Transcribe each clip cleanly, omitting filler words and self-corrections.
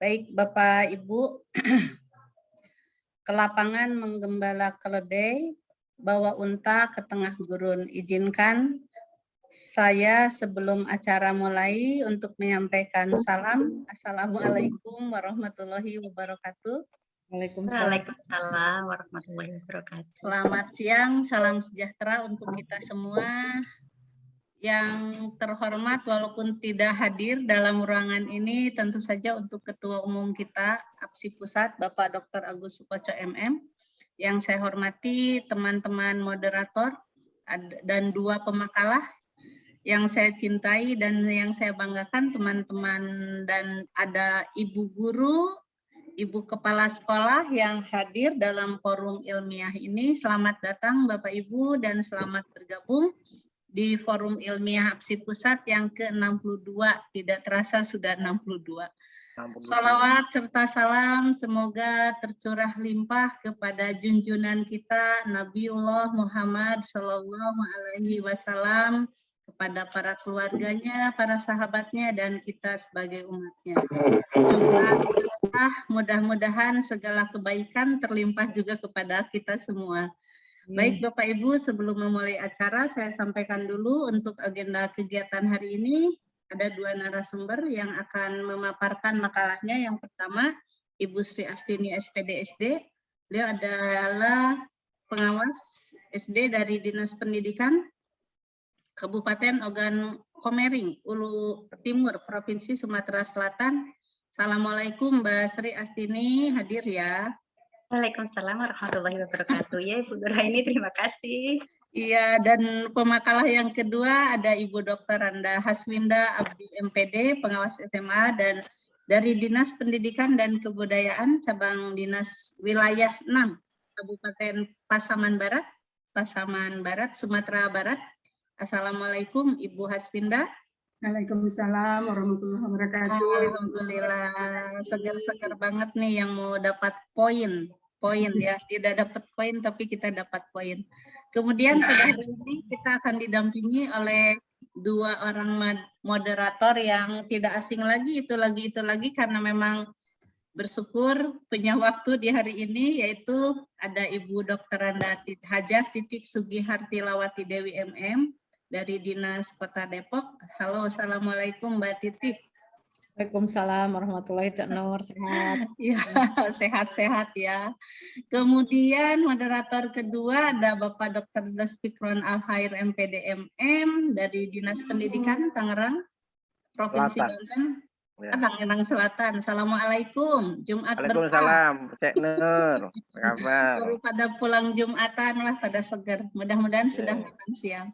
Baik Bapak Ibu, ke lapangan menggembala keledai, bawa unta ke tengah gurun. Izinkan saya sebelum acara mulai untuk menyampaikan salam. Assalamualaikum warahmatullahi wabarakatuh. Waalaikumsalam warahmatullahi wabarakatuh. Selamat siang, salam sejahtera untuk kita semua. Yang terhormat walaupun tidak hadir dalam ruangan ini, tentu saja untuk Ketua Umum kita, APSI Pusat, Bapak Dr. Agus Sukoco MM, yang saya hormati teman-teman moderator dan dua pemakalah yang saya cintai dan yang saya banggakan, teman-teman, dan ada Ibu Guru, Ibu Kepala Sekolah yang hadir dalam forum ilmiah ini. Selamat datang Bapak Ibu dan selamat bergabung di forum ilmiah APSI Pusat yang ke-62, tidak terasa sudah 62. Salawat serta salam semoga tercurah limpah kepada junjungan kita Nabiullah Muhammad Sallallahu Alaihi Wasallam, kepada para keluarganya, para sahabatnya, dan kita sebagai umatnya. Mudah-mudahan segala kebaikan terlimpah juga kepada kita semua. Baik Bapak Ibu, sebelum memulai acara saya sampaikan dulu untuk agenda kegiatan hari ini. Ada dua narasumber yang akan memaparkan makalahnya. Yang pertama Ibu Sri Astini SPD SD. Beliau adalah pengawas SD dari Dinas Pendidikan Kabupaten Ogan Komering, Ulu Timur, Provinsi Sumatera Selatan. Assalamualaikum Mbak Sri Astini, hadir ya. Waalaikumsalam warahmatullahi wabarakatuh. Ya Ibu Nuraini, terima kasih. Iya, dan pemakalah yang kedua ada Ibu Dr. Randa Haswinda Abdi MPD, pengawas SMA dan dari Dinas Pendidikan dan Kebudayaan Cabang Dinas Wilayah 6 Kabupaten Pasaman Barat, Sumatera Barat. Assalamualaikum Ibu Haswinda. Waalaikumsalam warahmatullahi wabarakatuh. Alhamdulillah, segar-segar banget nih yang mau dapat poin ya, tidak dapat koin tapi kita dapat poin. Kemudian pada hari ini kita akan didampingi oleh dua orang moderator yang tidak asing lagi, itu lagi karena memang bersyukur punya waktu di hari ini, yaitu ada Ibu Dr. Randa Hajah Titik Sugiharti Lawati Dewi MM dari Dinas Kota Depok. Halo, assalamualaikum Mbak Titik. Waalaikumsalam warahmatullahi wabarakatuh. Sehat. Ya, sehat-sehat ya. Kemudian moderator kedua ada Bapak Dr. Zaspikron Al-Khair MPD MM dari Dinas Pendidikan Tangerang, Provinsi Banten. Tangerang Selatan. Assalamualaikum. Jumat Waalaikumsalam, Cek Nur. Kabar. Baru pada pulang Jumatan lah, pada seger. Mudah-mudahan sudah makan siang.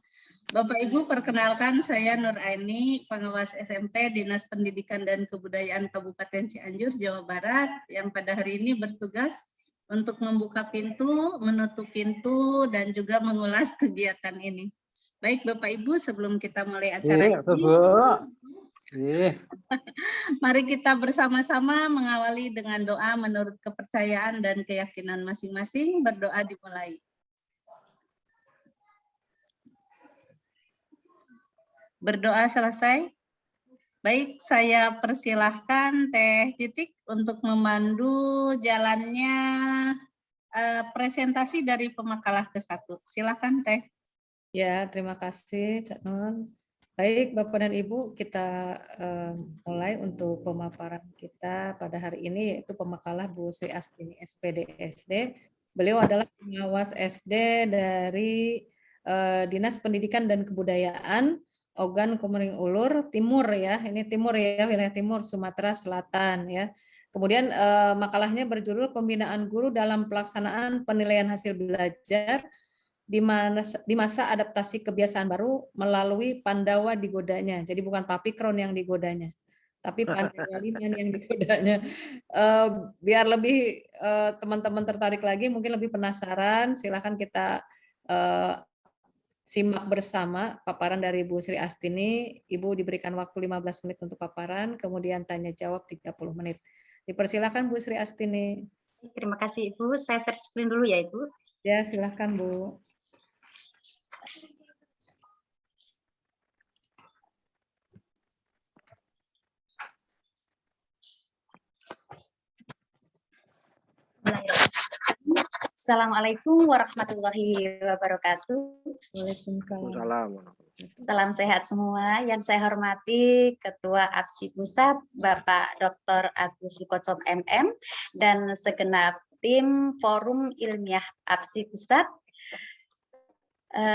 Bapak Ibu, perkenalkan saya Nur Aini, pengawas SMP Dinas Pendidikan dan Kebudayaan Kabupaten Cianjur, Jawa Barat, yang pada hari ini bertugas untuk membuka pintu, menutup pintu, dan juga mengulas kegiatan ini. Baik Bapak Ibu, sebelum kita mulai acara ini, mari kita bersama-sama mengawali dengan doa menurut kepercayaan dan keyakinan masing-masing. Berdoa dimulai. Berdoa selesai. Baik, saya persilahkan Teh Titik untuk memandu jalannya presentasi dari pemakalah ke-1. Silahkan Teh. Ya, terima kasih Cak Nur. Baik Bapak dan Ibu, kita mulai untuk pemaparan kita pada hari ini, yaitu pemakalah Bu Sri Astini SPD SD. Beliau adalah pengawas SD dari Dinas Pendidikan dan Kebudayaan Ogan Komering Ulur Timur ya, ini timur ya, wilayah timur Sumatera Selatan ya. Kemudian makalahnya berjudul Pembinaan Guru dalam Pelaksanaan Penilaian Hasil Belajar di masa adaptasi kebiasaan baru melalui Pandawa digodanya. Jadi bukan Papikron yang digodanya, tapi Pandawa Liman yang digodanya. Biar lebih teman-teman tertarik lagi, mungkin lebih penasaran, silakan kita simak bersama paparan dari Bu Sri Astini. Ibu diberikan waktu 15 menit untuk paparan, kemudian tanya jawab 30 menit. Dipersilakan Bu Sri Astini. Terima kasih Ibu. Saya share screen dulu ya Ibu. Ya, silakan Bu. Assalamualaikum warahmatullahi wabarakatuh. Waalaikumsalam. Salam. Salam sehat semua. Yang saya hormati Ketua APSI Pusat, Bapak Dr. Agus Sukoco MM, dan segenap tim Forum Ilmiah APSI Pusat.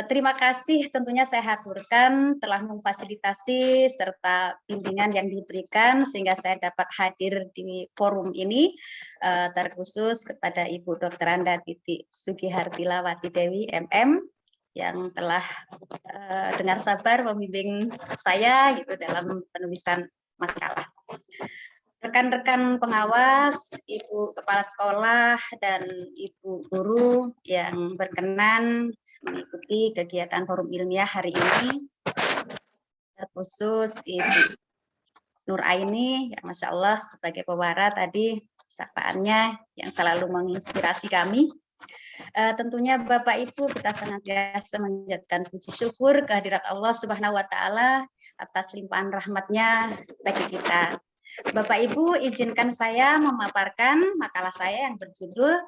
Terima kasih tentunya saya haturkan telah memfasilitasi serta bimbingan yang diberikan sehingga saya dapat hadir di forum ini, terkhusus kepada Ibu Dr. Anda Titi Sugihartilawati Dewi MM yang telah dengan sabar membimbing saya gitu dalam penulisan makalah. Rekan-rekan pengawas, Ibu Kepala Sekolah, dan Ibu Guru yang berkenan mengikuti kegiatan forum ilmiah hari ini, terkhusus Ibu Nur Aini, ya Masya Allah sebagai pewara tadi sapaannya yang selalu menginspirasi kami. Tentunya Bapak Ibu kita senantiasa menjadikan puji syukur kehadirat Allah Subhanahu Wa Taala atas limpahan rahmatnya bagi kita. Bapak Ibu izinkan saya memaparkan makalah saya yang berjudul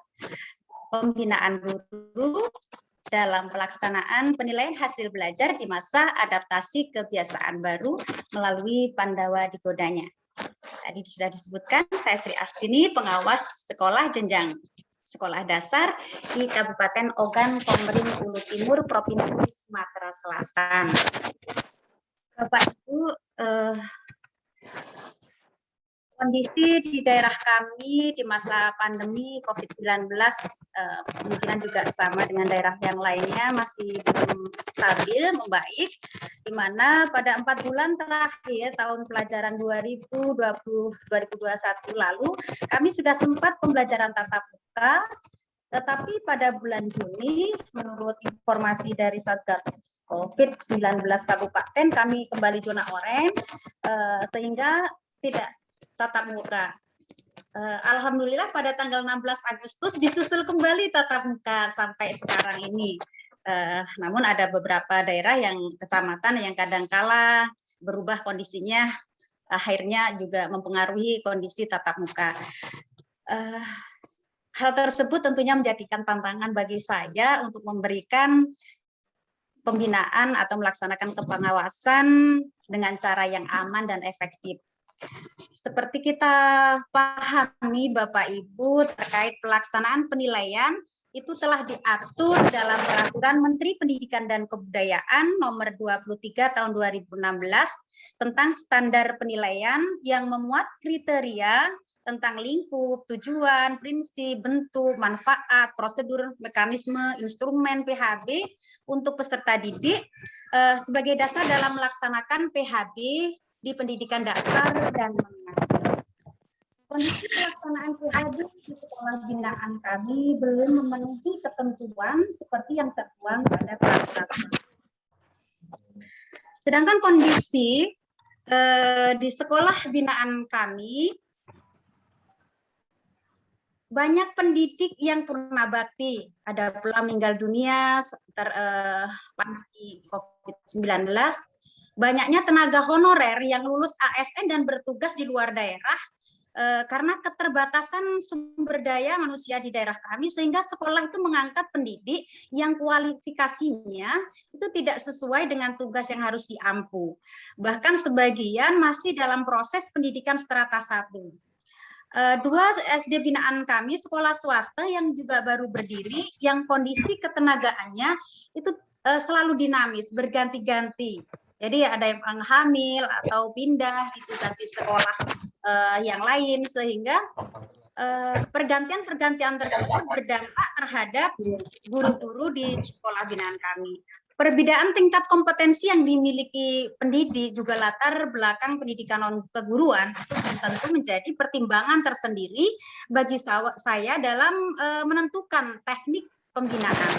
Pembinaan Guru dalam pelaksanaan penilaian hasil belajar di masa adaptasi kebiasaan baru melalui Pandawa Digodanya. Tadi sudah disebutkan, saya Sri Astini, pengawas sekolah jenjang sekolah dasar di Kabupaten Ogan Komering Ulu Timur, Provinsi Sumatera Selatan. Bapak Ibu, kondisi di daerah kami di masa pandemi COVID-19 kemungkinan juga sama dengan daerah yang lainnya masih belum stabil, membaik, di mana pada 4 bulan terakhir tahun pelajaran 2020-2021 lalu kami sudah sempat pembelajaran tatap muka, tetapi pada bulan Juni menurut informasi dari Satgas COVID-19 Kabupaten kami kembali zona oranye sehingga tidak tatap muka. Alhamdulillah pada tanggal 16 Agustus disusul kembali tatap muka sampai sekarang ini. Namun ada beberapa daerah yang kecamatan yang kadangkala berubah kondisinya, akhirnya juga mempengaruhi kondisi tatap muka. Hal tersebut tentunya menjadikan tantangan bagi saya untuk memberikan pembinaan atau melaksanakan kepengawasan dengan cara yang aman dan efektif. Seperti kita pahami Bapak Ibu terkait pelaksanaan penilaian itu telah diatur dalam Peraturan Menteri Pendidikan dan Kebudayaan Nomor 23 Tahun 2016 tentang standar penilaian yang memuat kriteria tentang lingkup, tujuan, prinsip, bentuk, manfaat, prosedur, mekanisme, instrumen PHB untuk peserta didik sebagai dasar dalam melaksanakan PHB di pendidikan dasar dan menengah. Kondisi pelaksanaan PHB di sekolah binaan kami belum memenuhi ketentuan seperti yang tertuang pada peraturan. Sedangkan kondisi di sekolah binaan kami banyak pendidik yang purna bakti, ada pula meninggal dunia pandemi COVID-19. Banyaknya tenaga honorer yang lulus ASN dan bertugas di luar daerah karena keterbatasan sumber daya manusia di daerah kami, sehingga sekolah itu mengangkat pendidik yang kualifikasinya itu tidak sesuai dengan tugas yang harus diampu. Bahkan sebagian masih dalam proses pendidikan strata 1. 2 SD binaan kami sekolah swasta yang juga baru berdiri, yang kondisi ketenagaannya itu selalu dinamis, berganti-ganti. Jadi ada yang hamil atau pindah ditugas di sekolah yang lain, sehingga pergantian-pergantian tersebut berdampak terhadap guru-guru di sekolah binaan kami. Perbedaan tingkat kompetensi yang dimiliki pendidik juga latar belakang pendidikan non-keguruan itu tentu menjadi pertimbangan tersendiri bagi saya dalam menentukan teknik pembinaan.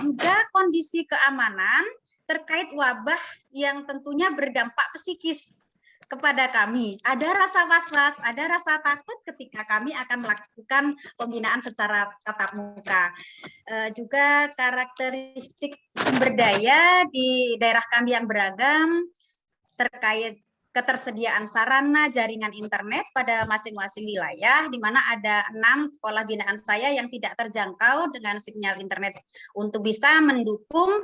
Juga kondisi keamanan terkait wabah yang tentunya berdampak psikis kepada kami. Ada rasa was-was, ada rasa takut ketika kami akan melakukan pembinaan secara tatap muka. Juga karakteristik sumber daya di daerah kami yang beragam terkait ketersediaan sarana jaringan internet pada masing-masing wilayah, di mana ada 6 sekolah binaan saya yang tidak terjangkau dengan sinyal internet untuk bisa mendukung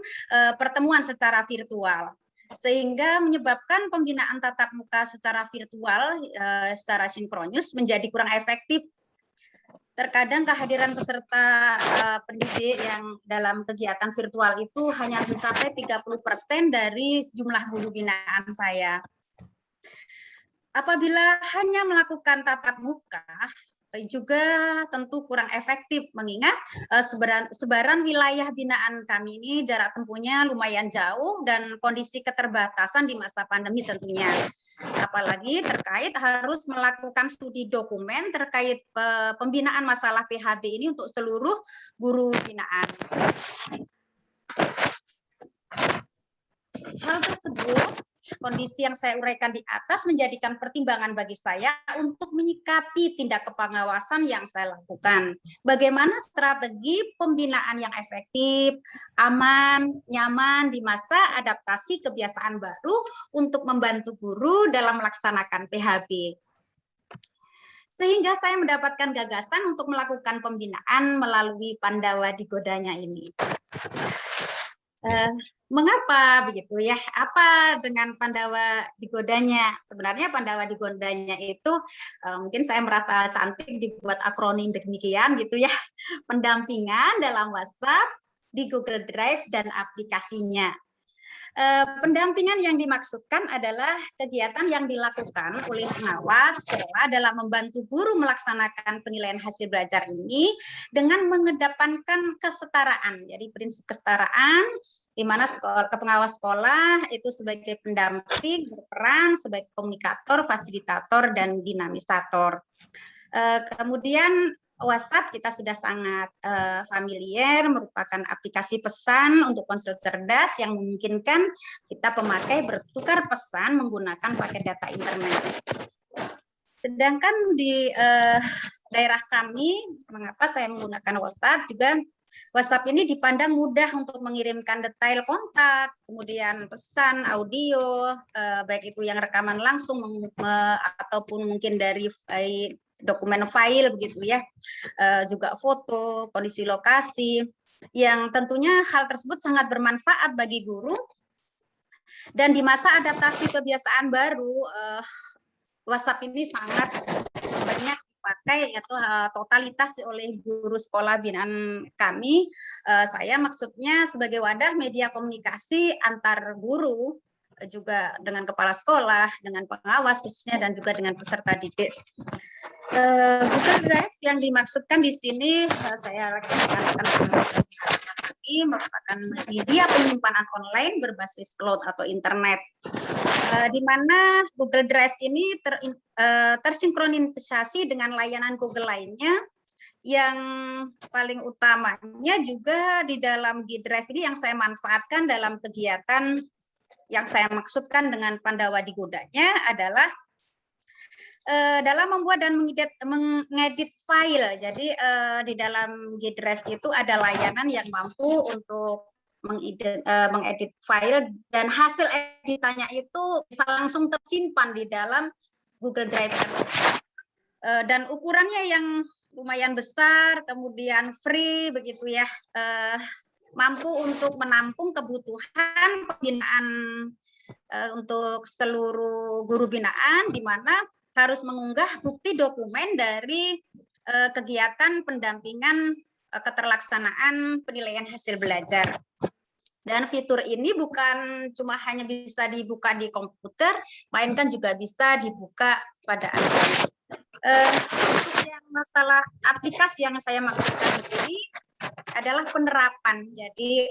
pertemuan secara virtual. Sehingga menyebabkan pembinaan tatap muka secara virtual secara sinkronus menjadi kurang efektif. Terkadang kehadiran peserta pendidik yang dalam kegiatan virtual itu hanya mencapai 30% dari jumlah guru binaan saya. Apabila hanya melakukan tatap muka, juga tentu kurang efektif mengingat sebaran wilayah binaan kami ini jarak tempuhnya lumayan jauh dan kondisi keterbatasan di masa pandemi tentunya. Apalagi terkait harus melakukan studi dokumen terkait pembinaan masalah PHB ini untuk seluruh guru binaan. Hal tersebut, kondisi yang saya uraikan di atas menjadikan pertimbangan bagi saya untuk menyikapi tindak kepengawasan yang saya lakukan. Bagaimana strategi pembinaan yang efektif, aman, nyaman di masa adaptasi kebiasaan baru untuk membantu guru dalam melaksanakan PHB. Sehingga saya mendapatkan gagasan untuk melakukan pembinaan melalui Pandawa Digodanya ini. Mengapa begitu ya? Apa dengan Pandawa Digodanya? Sebenarnya Pandawa Digodanya itu mungkin saya merasa cantik dibuat akronim demikian gitu ya. Pendampingan dalam WhatsApp, di Google Drive dan aplikasinya. Pendampingan yang dimaksudkan adalah kegiatan yang dilakukan oleh pengawas sekolah dalam membantu guru melaksanakan penilaian hasil belajar ini dengan mengedepankan kesetaraan. Jadi prinsip kesetaraan di mana pengawas sekolah itu sebagai pendamping berperan sebagai komunikator, fasilitator, dan dinamisator. Kemudian WhatsApp kita sudah sangat familiar, merupakan aplikasi pesan untuk ponsel cerdas yang memungkinkan kita pemakai bertukar pesan menggunakan paket data internet. Sedangkan di daerah kami, mengapa saya menggunakan WhatsApp juga, WhatsApp ini dipandang mudah untuk mengirimkan detail kontak, kemudian pesan, audio, baik itu yang rekaman langsung ataupun mungkin dari dokumen file begitu ya, juga foto, kondisi lokasi, yang tentunya hal tersebut sangat bermanfaat bagi guru. Dan di masa adaptasi kebiasaan baru, WhatsApp ini sangat banyak dipakai atau totalitas oleh guru sekolah binaan kami. Saya maksudnya sebagai wadah media komunikasi antar guru, juga dengan kepala sekolah, dengan pengawas khususnya, dan juga dengan peserta didik. Google Drive yang dimaksudkan di sini saya rekomendasikan ini merupakan media penyimpanan online berbasis cloud atau internet, di mana Google Drive ini tersinkronisasi dengan layanan Google lainnya. Yang paling utamanya juga di dalam G Drive ini yang saya manfaatkan dalam kegiatan yang saya maksudkan dengan Pandawa Digodanya adalah dalam membuat dan mengedit file. Jadi di dalam G Drive itu ada layanan yang mampu untuk mengedit file dan hasil editannya itu bisa langsung tersimpan di dalam Google Drive. Dan ukurannya yang lumayan besar, kemudian free begitu ya, mampu untuk menampung kebutuhan pembinaan untuk seluruh guru binaan, di mana harus mengunggah bukti dokumen dari kegiatan pendampingan keterlaksanaan penilaian hasil belajar. Dan fitur ini bukan cuma hanya bisa dibuka di komputer, melainkan juga bisa dibuka pada Android. Untuk yang masalah aplikasi yang saya maksudkan di sini adalah penerapan. Jadi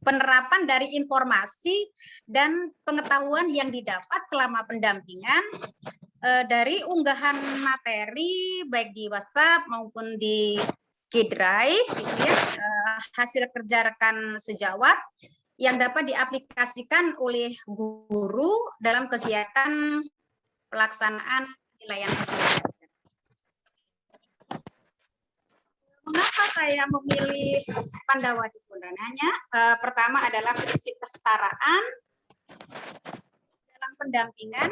penerapan dari informasi dan pengetahuan yang didapat selama pendampingan dari unggahan materi baik di WhatsApp maupun di G Drive, gitu ya, hasil kerja rekan sejawat yang dapat diaplikasikan oleh guru dalam kegiatan pelaksanaan penilaian hasil belajar. Mengapa saya memilih Pandawa Digodanya? Pertama adalah prinsip kesetaraan. Dalam pendampingan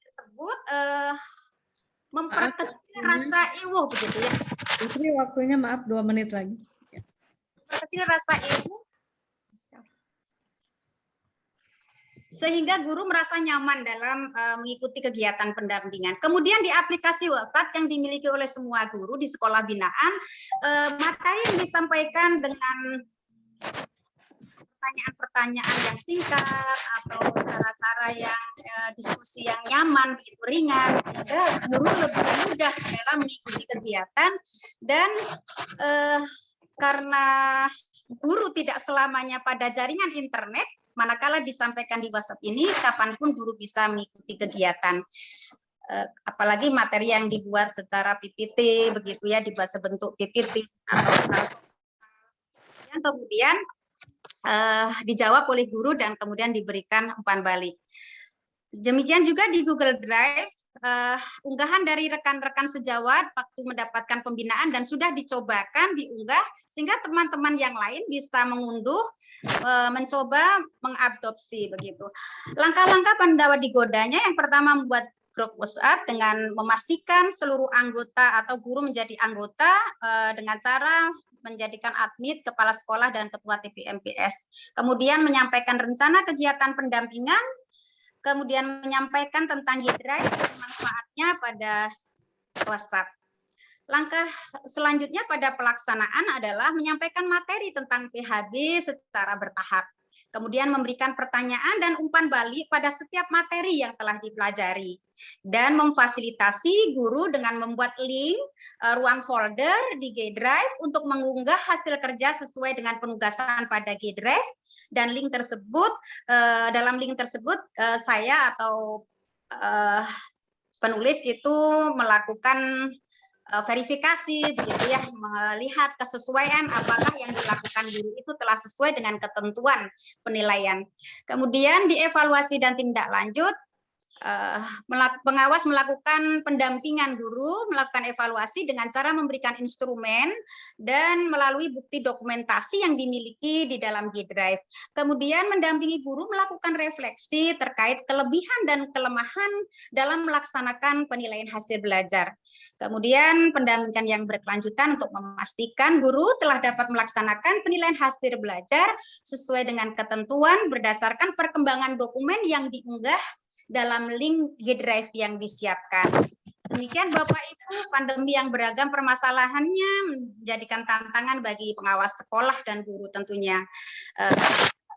tersebut memperkecil rasa iwu begitu ya. Putri, waktunya maaf 2 menit lagi. Memperkecil rasa iwu sehingga guru merasa nyaman dalam mengikuti kegiatan pendampingan. Kemudian di aplikasi WhatsApp yang dimiliki oleh semua guru di sekolah binaan, materi yang disampaikan dengan pertanyaan-pertanyaan yang singkat atau cara-cara yang diskusi yang nyaman, begitu ringan, sehingga guru lebih mudah dalam mengikuti kegiatan. Dan karena guru tidak selamanya pada jaringan internet, manakala disampaikan di WhatsApp ini, kapanpun guru bisa mengikuti kegiatan. Apalagi materi yang dibuat secara PPT, begitu ya, dibuat sebentuk PPT atau kemudian dijawab oleh guru dan kemudian diberikan umpan balik. Demikian juga di Google Drive, unggahan dari rekan-rekan sejawat waktu mendapatkan pembinaan dan sudah dicobakan diunggah sehingga teman-teman yang lain bisa mengunduh, mencoba mengadopsi begitu. Langkah-langkah pada digodanya yang pertama membuat grup WhatsApp dengan memastikan seluruh anggota atau guru menjadi anggota dengan cara menjadikan admin, kepala sekolah dan ketua TPMPS. Kemudian menyampaikan rencana kegiatan pendampingan, kemudian menyampaikan tentang G-Drive dan manfaatnya pada WhatsApp. Langkah selanjutnya pada pelaksanaan adalah menyampaikan materi tentang PHB secara bertahap. Kemudian memberikan pertanyaan dan umpan balik pada setiap materi yang telah dipelajari. Dan memfasilitasi guru dengan membuat link ruang folder di G-Drive untuk mengunggah hasil kerja sesuai dengan penugasan pada G-Drive. Dan link tersebut, dalam link tersebut saya atau penulis itu melakukan verifikasi, begitu ya, melihat kesesuaian apakah yang dilakukan guru itu telah sesuai dengan ketentuan penilaian. Kemudian dievaluasi dan tindak lanjut, pengawas melakukan pendampingan guru, melakukan evaluasi dengan cara memberikan instrumen dan melalui bukti dokumentasi yang dimiliki di dalam G-Drive. Kemudian mendampingi guru melakukan refleksi terkait kelebihan dan kelemahan dalam melaksanakan penilaian hasil belajar. Kemudian pendampingan yang berkelanjutan untuk memastikan guru telah dapat melaksanakan penilaian hasil belajar sesuai dengan ketentuan berdasarkan perkembangan dokumen yang diunggah dalam link G-Drive yang disiapkan. Demikian Bapak Ibu, pandemi yang beragam permasalahannya menjadikan tantangan bagi pengawas sekolah dan guru tentunya.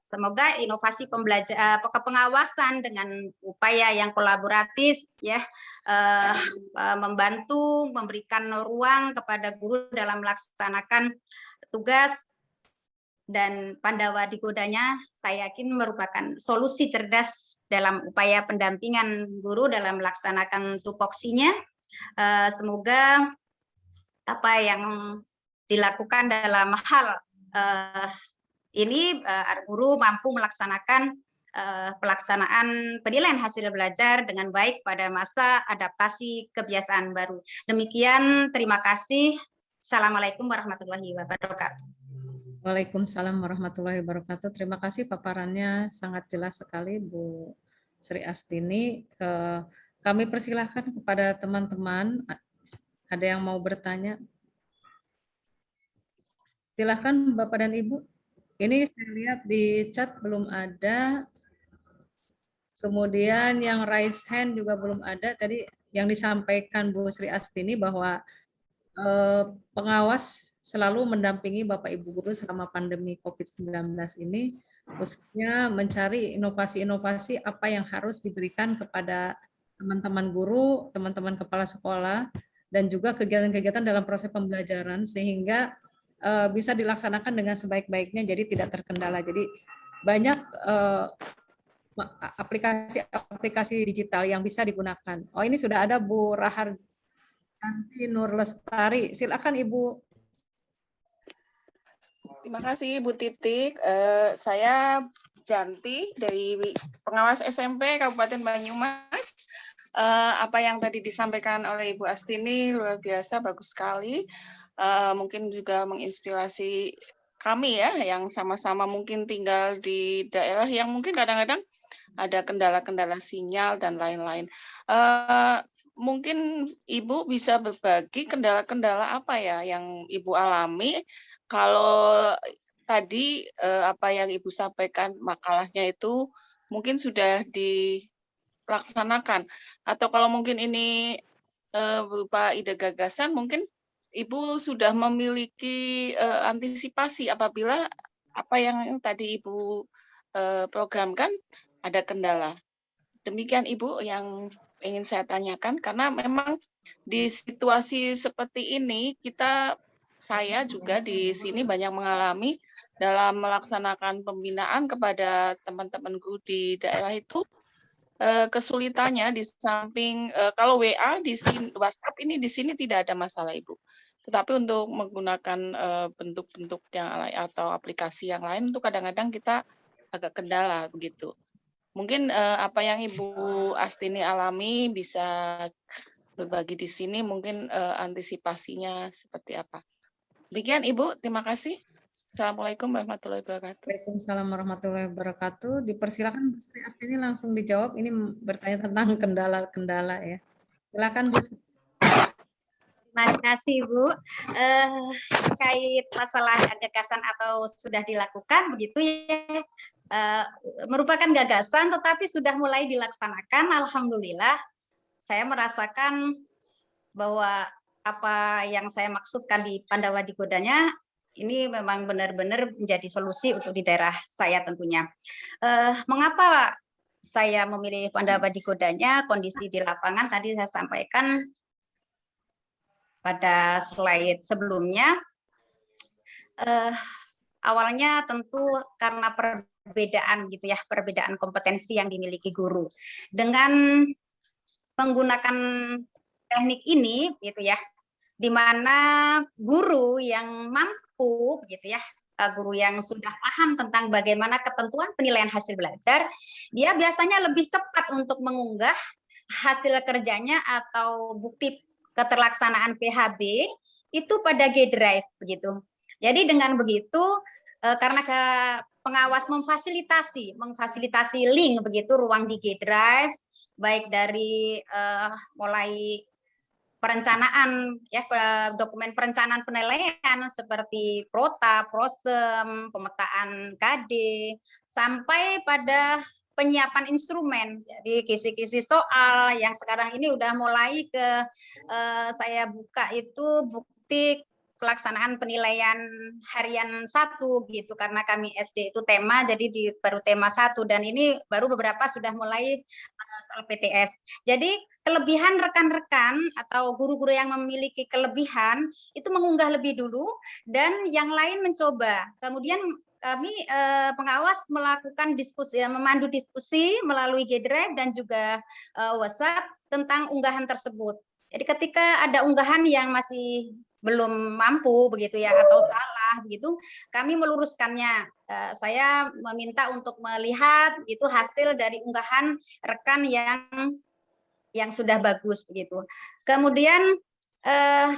Semoga inovasi pengawasan dengan upaya yang kolaboratif ya membantu memberikan ruang kepada guru dalam melaksanakan tugas. Dan Pandawa digodanya saya yakin merupakan solusi cerdas dalam upaya pendampingan guru dalam melaksanakan tupoksinya. Semoga apa yang dilakukan dalam hal ini guru mampu melaksanakan pelaksanaan penilaian hasil belajar dengan baik pada masa adaptasi kebiasaan baru. Demikian, terima kasih. Assalamualaikum warahmatullahi wabarakatuh. Waalaikumsalam warahmatullahi wabarakatuh. Terima kasih paparannya sangat jelas sekali Bu Sri Astini. Kami persilahkan kepada teman-teman. Ada yang mau bertanya? Silahkan Bapak dan Ibu. Ini saya lihat di chat belum ada. Kemudian yang raise hand juga belum ada. Tadi yang disampaikan Bu Sri Astini bahwa pengawas selalu mendampingi Bapak Ibu guru selama pandemi COVID-19 ini, khususnya mencari inovasi-inovasi apa yang harus diberikan kepada teman-teman guru, teman-teman kepala sekolah, dan juga kegiatan-kegiatan dalam proses pembelajaran sehingga bisa dilaksanakan dengan sebaik-baiknya, jadi tidak terkendala. Jadi banyak aplikasi-aplikasi digital yang bisa digunakan. Oh, ini sudah ada Bu Raharjanti Nur Lestari. Silakan Ibu. Terima kasih Bu Titik. Saya Janti dari pengawas SMP Kabupaten Banyumas. Apa yang tadi disampaikan oleh Ibu Astini luar biasa, bagus sekali. Mungkin juga menginspirasi kami ya, yang sama-sama mungkin tinggal di daerah yang mungkin kadang-kadang ada kendala-kendala sinyal dan lain-lain. Mungkin Ibu bisa berbagi kendala-kendala apa ya yang Ibu alami kalau tadi apa yang Ibu sampaikan makalahnya itu mungkin sudah dilaksanakan, atau kalau mungkin ini berupa ide gagasan, mungkin Ibu sudah memiliki antisipasi apabila apa yang tadi Ibu programkan ada kendala. Demikian Ibu yang ingin saya tanyakan, karena memang di situasi seperti ini saya juga di sini banyak mengalami dalam melaksanakan pembinaan kepada teman-teman guru di daerah itu kesulitannya di samping kalau WA di sini, WhatsApp ini di sini tidak ada masalah Ibu. Tetapi untuk menggunakan bentuk-bentuk yang lain atau aplikasi yang lain itu kadang-kadang kita agak kendala begitu. Mungkin apa yang Ibu Astini alami bisa berbagi di sini, mungkin antisipasinya seperti apa. Demikian Ibu, terima kasih. Assalamualaikum warahmatullahi wabarakatuh. Waalaikumsalam warahmatullahi wabarakatuh. Dipersilakan Bu Sri Astini langsung dijawab. Ini bertanya tentang kendala-kendala ya. Silakan Bu Sri. Terima kasih Bu. Terkait masalah gagasan atau sudah dilakukan begitu ya, merupakan gagasan tetapi sudah mulai dilaksanakan. Alhamdulillah, saya merasakan bahwa apa yang saya maksudkan di Pandawa Digodanya ini memang benar-benar menjadi solusi untuk di daerah saya tentunya. Mengapa saya memilih Pandawa Digodanya? Kondisi di lapangan tadi saya sampaikan pada slide sebelumnya. Awalnya tentu karena perbedaan gitu ya, perbedaan kompetensi yang dimiliki guru. Dengan menggunakan teknik ini gitu ya, di mana guru yang mampu gitu ya, guru yang sudah paham tentang bagaimana ketentuan penilaian hasil belajar, dia biasanya lebih cepat untuk mengunggah hasil kerjanya atau bukti keterlaksanaan PHB itu pada G Drive begitu. Jadi dengan begitu karena pengawas memfasilitasi link begitu ruang di G Drive baik dari mulai perencanaan ya, dokumen perencanaan penilaian seperti Prota, Prosem, pemetaan KD sampai pada penyiapan instrumen. Jadi kisi-kisi soal yang sekarang ini udah mulai saya buka itu bukti pelaksanaan penilaian harian 1 gitu, karena kami SD itu tema, jadi baru tema 1 dan ini baru beberapa sudah mulai soal PTS. Jadi kelebihan rekan-rekan atau guru-guru yang memiliki kelebihan itu mengunggah lebih dulu dan yang lain mencoba. Kemudian kami pengawas melakukan diskusi, memandu diskusi melalui G Drive dan juga WhatsApp tentang unggahan tersebut. Jadi ketika ada unggahan yang masih belum mampu begitu ya atau salah begitu, kami meluruskannya. Saya meminta untuk melihat itu hasil dari unggahan rekan yang sudah bagus begitu. Kemudian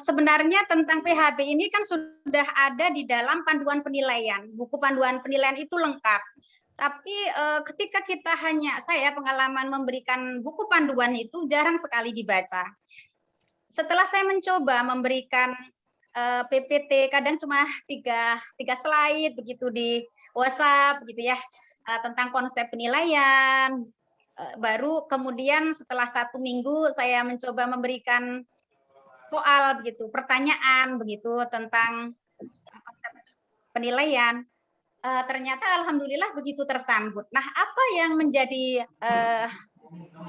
sebenarnya tentang PHB ini kan sudah ada di dalam panduan penilaian. Buku panduan penilaian itu lengkap. Tapi ketika saya pengalaman memberikan buku panduan itu jarang sekali dibaca. Setelah saya mencoba memberikan PPT, kadang cuma tiga slide begitu di WhatsApp gitu ya, tentang konsep penilaian. Baru kemudian setelah 1 minggu saya mencoba memberikan soal begitu, pertanyaan begitu tentang konsep penilaian. Ternyata alhamdulillah begitu tersambut. Nah, apa yang menjadi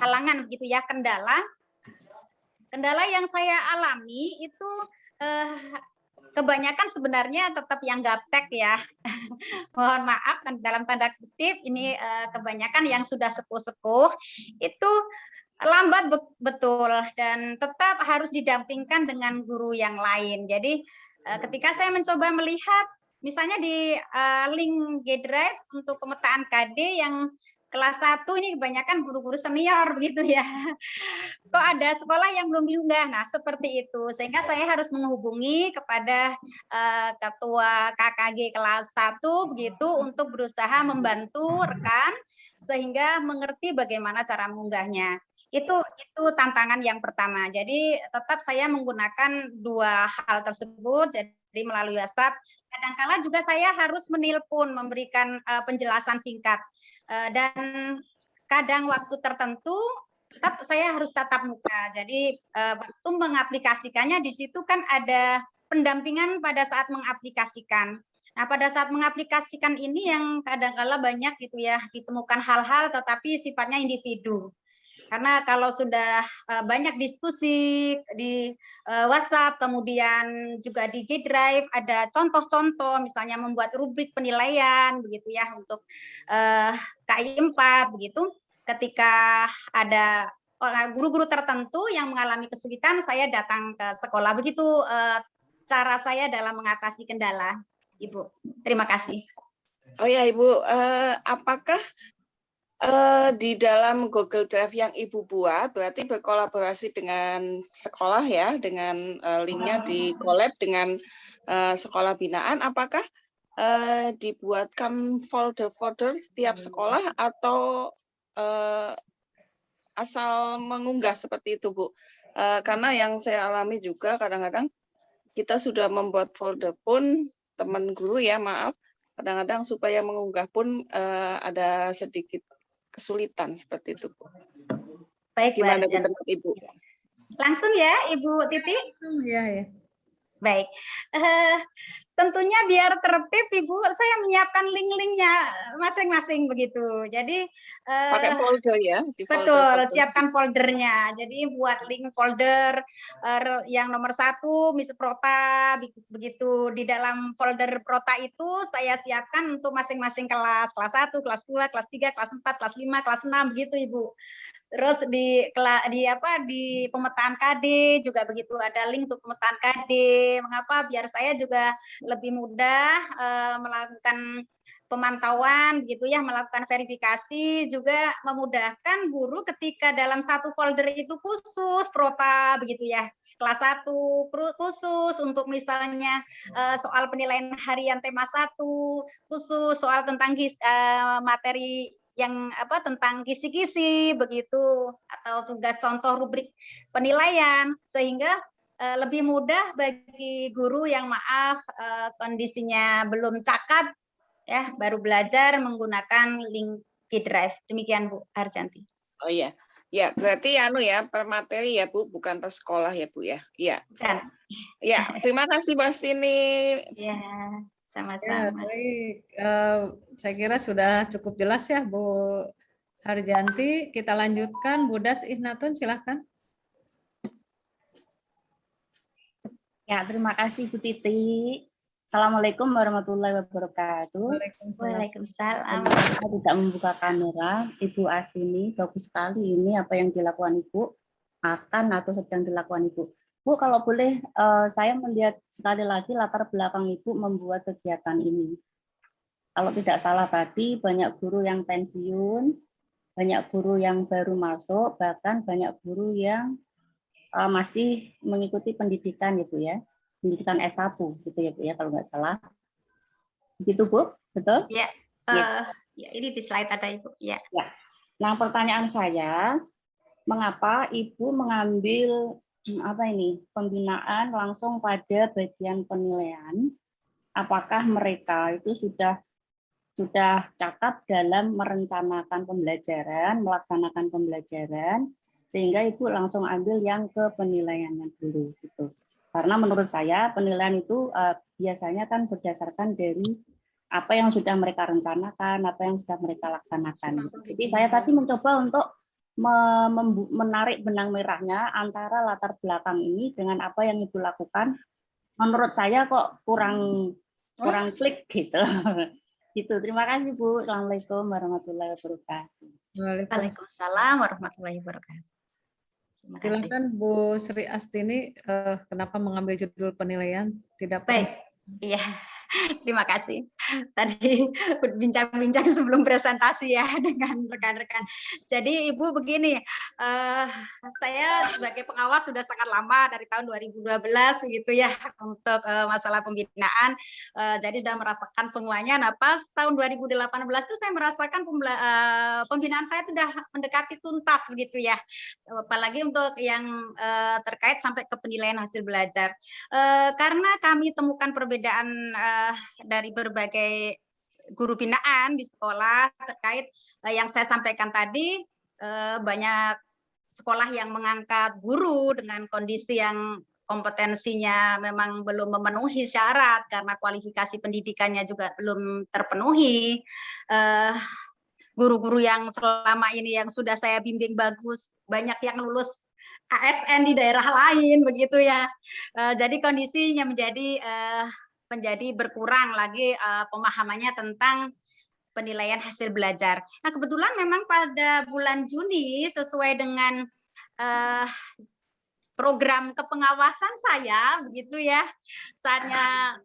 halangan begitu ya, kendala yang saya alami itu kebanyakan sebenarnya tetap yang gaptek ya. Mohon maaf dalam tanda kutip ini kebanyakan yang sudah sepuh-sepuh itu lambat betul dan tetap harus didampingkan dengan guru yang lain. Jadi ketika saya mencoba melihat misalnya di link G Drive untuk pemetaan KD yang kelas 1 ini kebanyakan guru-guru senior begitu ya. Kok ada sekolah yang belum diunggah? Nah, seperti itu. Sehingga saya harus menghubungi kepada ketua KKG kelas 1 begitu untuk berusaha membantu rekan sehingga mengerti bagaimana cara mengunggahnya. Itu tantangan yang pertama. Jadi tetap saya menggunakan dua hal tersebut. Jadi melalui WhatsApp. Kadang-kala juga saya harus menelpon, memberikan penjelasan singkat. Dan kadang waktu tertentu tetap saya harus tatap muka. Jadi waktu mengaplikasikannya di situ kan ada pendampingan pada saat mengaplikasikan. Nah, pada saat mengaplikasikan ini yang kadang-kala banyak gitu ya, ditemukan hal-hal tetapi sifatnya individu. Karena kalau sudah banyak diskusi di WhatsApp, kemudian juga di G Drive ada contoh-contoh, misalnya membuat rubrik penilaian begitu ya untuk KI 4 begitu. Ketika ada guru-guru tertentu yang mengalami kesulitan, saya datang ke sekolah. Begitu cara saya dalam mengatasi kendala, Ibu. Terima kasih. Oh ya, Ibu, apakah di dalam Google Drive yang Ibu buat berarti berkolaborasi dengan sekolah ya, dengan linknya di collab dengan sekolah binaan, apakah dibuatkan folder-folder setiap sekolah atau asal mengunggah seperti itu, Bu? Karena yang saya alami juga kadang-kadang kita sudah membuat folder pun teman guru ya, maaf, kadang-kadang supaya mengunggah pun ada sedikit kesulitan seperti itu, Bu. Baik, Gimana di tempat Ibu? Langsung ya, Ibu Titi? Langsung ya. Baik. Tentunya biar tertib, Ibu, saya menyiapkan link-linknya masing-masing begitu. Jadi pakai folder ya? Betul, siapkan foldernya. Jadi buat link folder yang nomor 1, misal Prota, begitu. Di dalam folder Prota itu saya siapkan untuk masing-masing kelas 1, kelas 2, kelas 3, kelas 4, kelas 5, kelas 6, begitu, Ibu. Terus di pemetaan KD juga begitu, ada link untuk pemetaan KD. Mengapa? Biar saya juga lebih mudah melakukan pemantauan gitu ya, melakukan verifikasi, juga memudahkan guru ketika dalam satu folder itu khusus Prota begitu ya. Kelas 1 khusus untuk misalnya soal penilaian harian tema 1, khusus soal tentang materi yang tentang kisi-kisi begitu, atau tugas contoh rubrik penilaian, sehingga lebih mudah bagi guru yang kondisinya belum cakap ya, baru belajar menggunakan link G Drive. Demikian Bu Harjanti. Oh iya. Ya, berarti per materi ya Bu, bukan per sekolah ya Bu ya. Iya. Bukan. Ya, terima kasih Bu Astini. Ya. Sama-sama. Ya, baik. Saya kira sudah cukup jelas ya, Bu Harjanti. Kita lanjutkan. Bu Das Ihnatun, silahkan. Ya, terima kasih Bu Titi. Assalamualaikum warahmatullahi wabarakatuh. Waalaikumsalam. Saya tidak membuka kamera. Ibu Astini, bagus sekali ini apa yang dilakukan Ibu, akan atau sedang dilakukan Ibu. Bu, kalau boleh saya melihat sekali lagi latar belakang Ibu membuat kegiatan ini. Kalau tidak salah tadi banyak guru yang pensiun, banyak guru yang baru masuk, bahkan banyak guru yang masih mengikuti pendidikan ya Bu ya, pendidikan S1 gitu ya Bu ya kalau nggak salah. Begitu Bu, betul? Ya, ya ini di slide ada Ibu. Ya. Nah pertanyaan saya, mengapa Ibu mengambil pembinaan langsung pada bagian penilaian? Apakah mereka itu sudah cakap dalam merencanakan pembelajaran, melaksanakan pembelajaran, sehingga Ibu langsung ambil yang ke penilaiannya dulu gitu. Karena menurut saya penilaian itu biasanya kan berdasarkan dari apa yang sudah mereka rencanakan, apa yang sudah mereka laksanakan. Jadi saya tadi mencoba untuk menarik benang merahnya antara latar belakang ini dengan apa yang Ibu lakukan. Menurut saya kok kurang klik gitu. Gitu. Terima kasih Bu. Assalamualaikum warahmatullahi wabarakatuh. Waalaikumsalam warahmatullahi wabarakatuh. Silakan Bu Sri Astini, kenapa mengambil judul penilaian? Tidak baik. Iya. Terima kasih. Tadi bincang-bincang sebelum presentasi ya dengan rekan-rekan. Jadi Ibu begini, saya sebagai pengawas sudah sangat lama dari tahun 2012 gitu ya untuk masalah pembinaan. Jadi sudah merasakan semuanya. Nah pas tahun 2018 itu saya merasakan pembinaan saya sudah mendekati tuntas begitu ya. Apalagi untuk yang terkait sampai ke penilaian hasil belajar. Karena kami temukan perbedaan dari berbagai guru binaan di sekolah terkait yang saya sampaikan tadi, banyak sekolah yang mengangkat guru dengan kondisi yang kompetensinya memang belum memenuhi syarat karena kualifikasi pendidikannya juga belum terpenuhi. Guru-guru yang selama ini yang sudah saya bimbing bagus, banyak yang lulus ASN di daerah lain begitu ya. Jadi kondisinya menjadi berkurang lagi pemahamannya tentang penilaian hasil belajar. Nah, kebetulan memang pada bulan Juni sesuai dengan program kepengawasan saya begitu ya, saatnya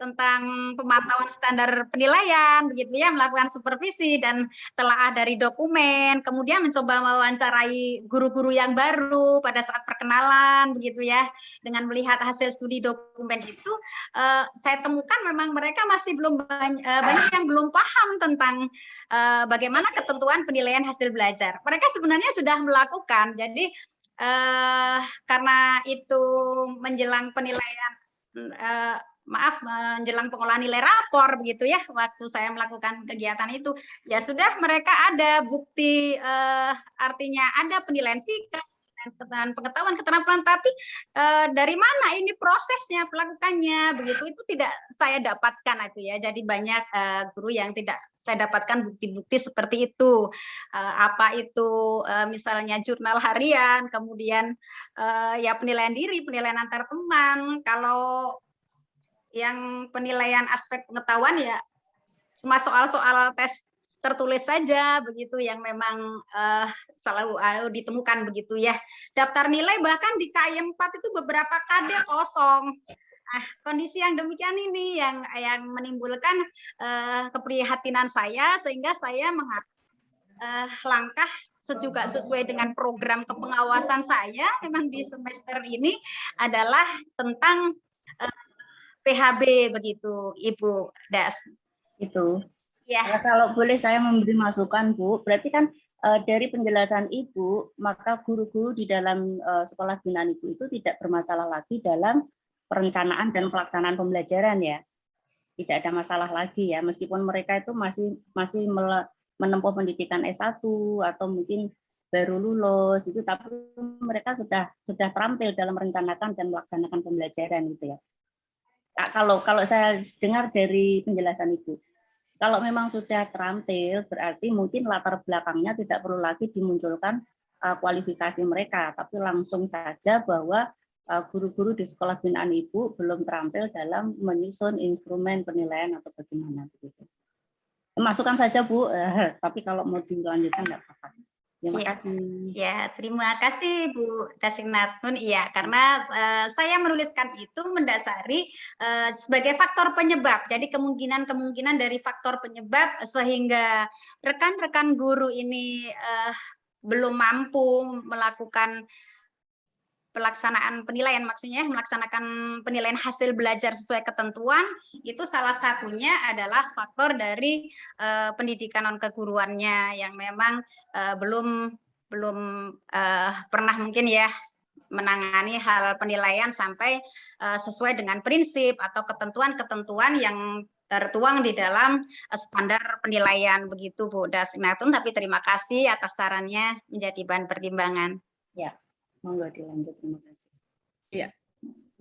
tentang pemantauan standar penilaian begitu ya, melakukan supervisi dan telaah dari dokumen, kemudian mencoba mewawancarai guru-guru yang baru pada saat perkenalan begitu ya, dengan melihat hasil studi dokumen itu saya temukan memang mereka masih belum banyak yang belum paham tentang bagaimana ketentuan penilaian hasil belajar. Mereka sebenarnya sudah melakukan, jadi karena itu menjelang penilaian, menjelang pengolahan nilai rapor begitu ya, waktu saya melakukan kegiatan itu, ya sudah mereka ada bukti, artinya ada penilaian sikap, pengetahuan keterampilan, tapi dari mana ini prosesnya pelakukannya begitu itu tidak saya dapatkan itu ya. Jadi banyak guru yang tidak saya dapatkan bukti-bukti seperti itu. Apa itu misalnya jurnal harian, kemudian ya penilaian diri, penilaian antar teman. Kalau yang penilaian aspek pengetahuan ya cuma soal-soal tes tertulis saja begitu yang memang selalu ditemukan begitu ya. Daftar nilai bahkan di KI 4 itu beberapa KD kosong. Nah, kondisi yang demikian ini yang menimbulkan keprihatinan saya, sehingga saya mengambil langkah juga sesuai dengan program kepengawasan saya memang di semester ini adalah tentang PHB begitu Ibu Das. Itu. Ya. Nah, kalau boleh saya memberi masukan, Bu, berarti kan dari penjelasan Ibu, maka guru-guru di dalam sekolah binaan Ibu itu tidak bermasalah lagi dalam perencanaan dan pelaksanaan pembelajaran ya. Tidak ada masalah lagi ya, meskipun mereka itu masih menempuh pendidikan S1 atau mungkin baru lulus itu, tapi mereka sudah terampil dalam merencanakan dan melaksanakan pembelajaran gitu ya. Nah, kalau saya dengar dari penjelasan Ibu, kalau memang sudah terampil, berarti mungkin latar belakangnya tidak perlu lagi dimunculkan kualifikasi mereka, tapi langsung saja bahwa guru-guru di sekolah binaan Ibu belum terampil dalam menyusun instrumen penilaian atau bagaimana begitu. Masukkan saja Bu, tapi kalau mau dilanjutkan nggak apa-apa. Terima kasih. Ya, terima kasih Bu Dasinatun. Iya, karena saya menuliskan itu mendasari sebagai faktor penyebab. Jadi kemungkinan dari faktor penyebab sehingga rekan-rekan guru ini belum mampu melakukan pelaksanaan penilaian, maksudnya melaksanakan penilaian hasil belajar sesuai ketentuan, itu salah satunya adalah faktor dari pendidikan non keguruannya yang memang belum pernah mungkin ya menangani hal penilaian sampai sesuai dengan prinsip atau ketentuan-ketentuan yang tertuang di dalam standar penilaian begitu Bu Dasinatun. Tapi terima kasih atas sarannya menjadi bahan pertimbangan. Ya. Monggo dilanjut, terima kasih. Ya,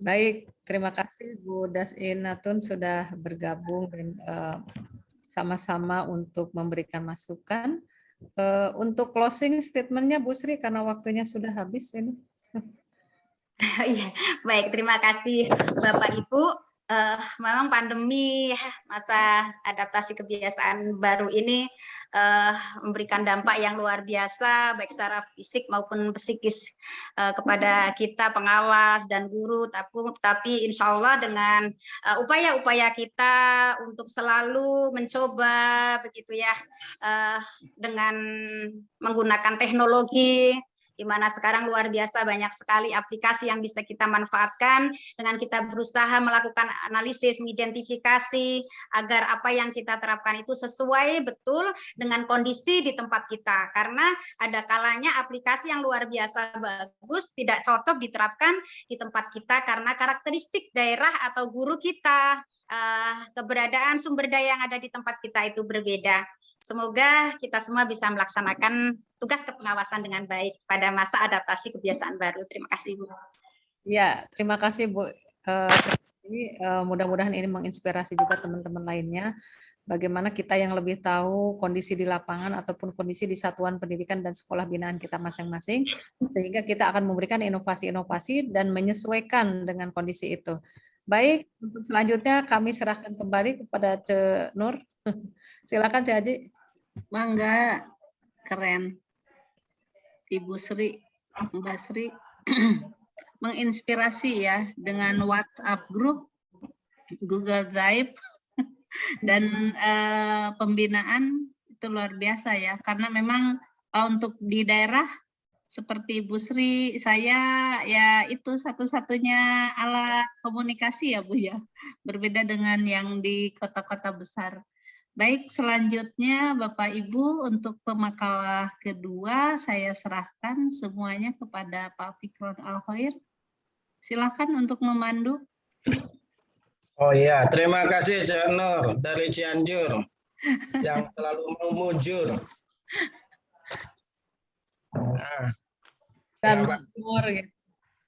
baik, terima kasih Bu Dasinatun sudah bergabung dan sama-sama untuk memberikan masukan. Untuk closing statement-nya Bu Sri, karena waktunya sudah habis ini. Iya, baik, terima kasih Bapak Ibu. memang pandemi masa adaptasi kebiasaan baru ini memberikan dampak yang luar biasa baik secara fisik maupun psikis kepada kita pengawas dan guru, tapi insya Allah dengan upaya-upaya kita untuk selalu mencoba begitu ya dengan menggunakan teknologi, di mana sekarang luar biasa banyak sekali aplikasi yang bisa kita manfaatkan dengan kita berusaha melakukan analisis, mengidentifikasi agar apa yang kita terapkan itu sesuai betul dengan kondisi di tempat kita. Karena ada kalanya aplikasi yang luar biasa bagus tidak cocok diterapkan di tempat kita karena karakteristik daerah atau guru kita, keberadaan sumber daya yang ada di tempat kita itu berbeda. Semoga kita semua bisa melaksanakan tugas kepengawasan dengan baik pada masa adaptasi kebiasaan baru. Terima kasih, Bu. Ya, terima kasih, Bu. Mudah-mudahan ini menginspirasi juga teman-teman lainnya. Bagaimana kita yang lebih tahu kondisi di lapangan ataupun kondisi di satuan pendidikan dan sekolah binaan kita masing-masing, sehingga kita akan memberikan inovasi-inovasi dan menyesuaikan dengan kondisi itu. Baik, untuk selanjutnya kami serahkan kembali kepada Ce Nur. Silakan Ce Haji. Bangga, keren. Ibu Sri, Mbak Sri, menginspirasi ya dengan WhatsApp group, Google Drive, dan pembinaan itu luar biasa ya. Karena memang untuk di daerah seperti Bu Sri, saya ya itu satu-satunya alat komunikasi ya Bu ya. Berbeda dengan yang di kota-kota besar. Baik, selanjutnya Bapak Ibu untuk pemakalah kedua saya serahkan semuanya kepada Pak Fikron Al-Khair. Silakan untuk memandu. Oh iya, terima kasih Cak Nur dari Cianjur yang selalu memujur. Dan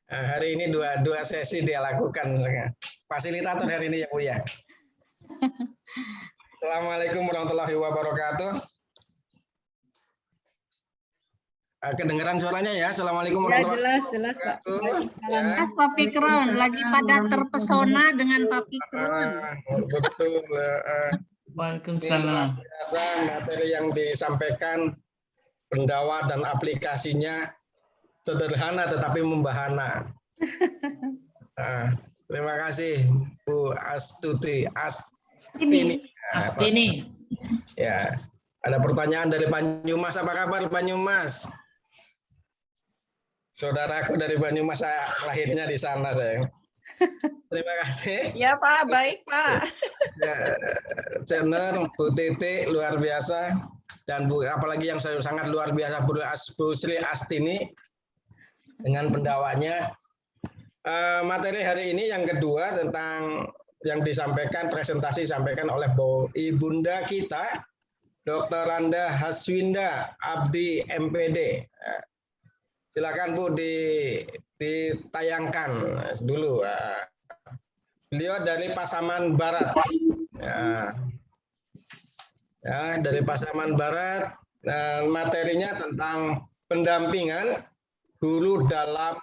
hari ini dua sesi dia lakukan. Fasilitator hari ini ya Bu ya. Assalamualaikum warahmatullahi wabarakatuh. Kedengeran suaranya ya? Assalamualaikum warahmatullahi wabarakatuh. Jelas Pak. Jelas Pak Fikron, lagi pada terpesona dengan Pak Fikron. Betul. Waalaikumsalam. Materi yang disampaikan pendawa dan aplikasinya sederhana tetapi membahana. Terima kasih Bu Astuti. Astini. Ya, ada pertanyaan dari Banyumas. Apa kabar Banyumas? Saudaraku dari Banyumas, saya lahirnya di sana, sayang. Terima kasih. Ya Pak, baik Pak. Channel Bu Titi luar biasa, dan Bu apalagi yang sangat luar biasa Bu Sri Astini dengan pendawanya. Materi hari ini yang kedua tentang yang disampaikan presentasi disampaikan oleh Ibunda kita Dr. Randa Haswinda Abdi MPD. Silakan Bu ditayangkan dulu. Beliau dari Pasaman Barat. Ya, dari Pasaman Barat. Dan materinya tentang pendampingan guru dalam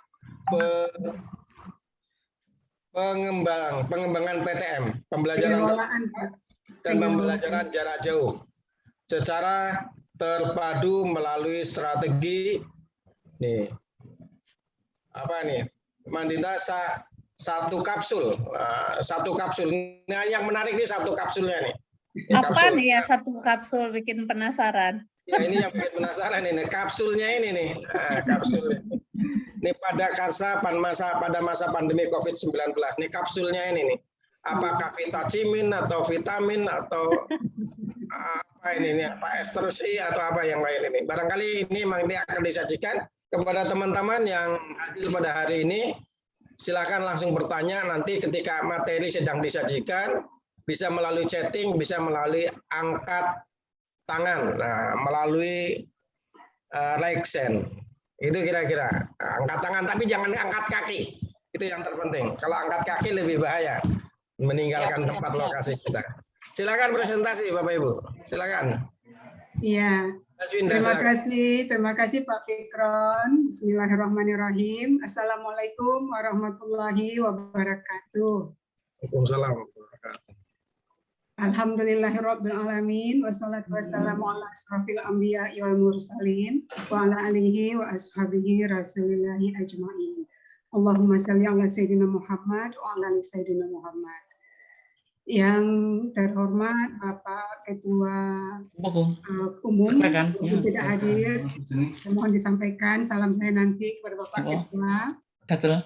pengembangan PTM, pembelajaran dan pembelajaran jarak jauh secara terpadu melalui strategi nih apa nih Mandita satu kapsul. Nah, yang menarik ini satu kapsulnya nih. Apa kapsul. nih ya satu kapsul bikin penasaran? Ya, ini yang bikin penasaran ini kapsulnya ini nih. Kapsul. Ini pada masa pandemi COVID-19. Nih kapsulnya ini nih. Apakah vitamin atau vitamin atau apa ini apa estersi atau apa yang lain ini. Barangkali ini memang ini akan disajikan kepada teman-teman yang hadir pada hari ini. Silakan langsung bertanya nanti ketika materi sedang disajikan, bisa melalui chatting, bisa melalui angkat tangan, melalui raise hand. Itu kira-kira angkat tangan, tapi jangan angkat kaki. Itu yang terpenting. Kalau angkat kaki lebih bahaya, meninggalkan tempat lokasi kita. Silakan presentasi Bapak Ibu. Silakan. Iya. Terima kasih Pak Fikron. Bismillahirrahmanirrahim. Assalamualaikum warahmatullahi wabarakatuh. Waalaikumsalam warahmatullahi wabarakatuh. Alhamdulillahirabbil alamin wassalatu wassalamu ala asrofil anbiya wal mursalin wa ala alihi wa ashabihi rasulillahi ajmain. Allahumma shalli ala sayyidina Muhammad wa ala ali sayyidina Muhammad. Yang terhormat Bapak Ketua Umum yang tidak hadir, mohon disampaikan salam saya nanti kepada Bapak Ketua. Kami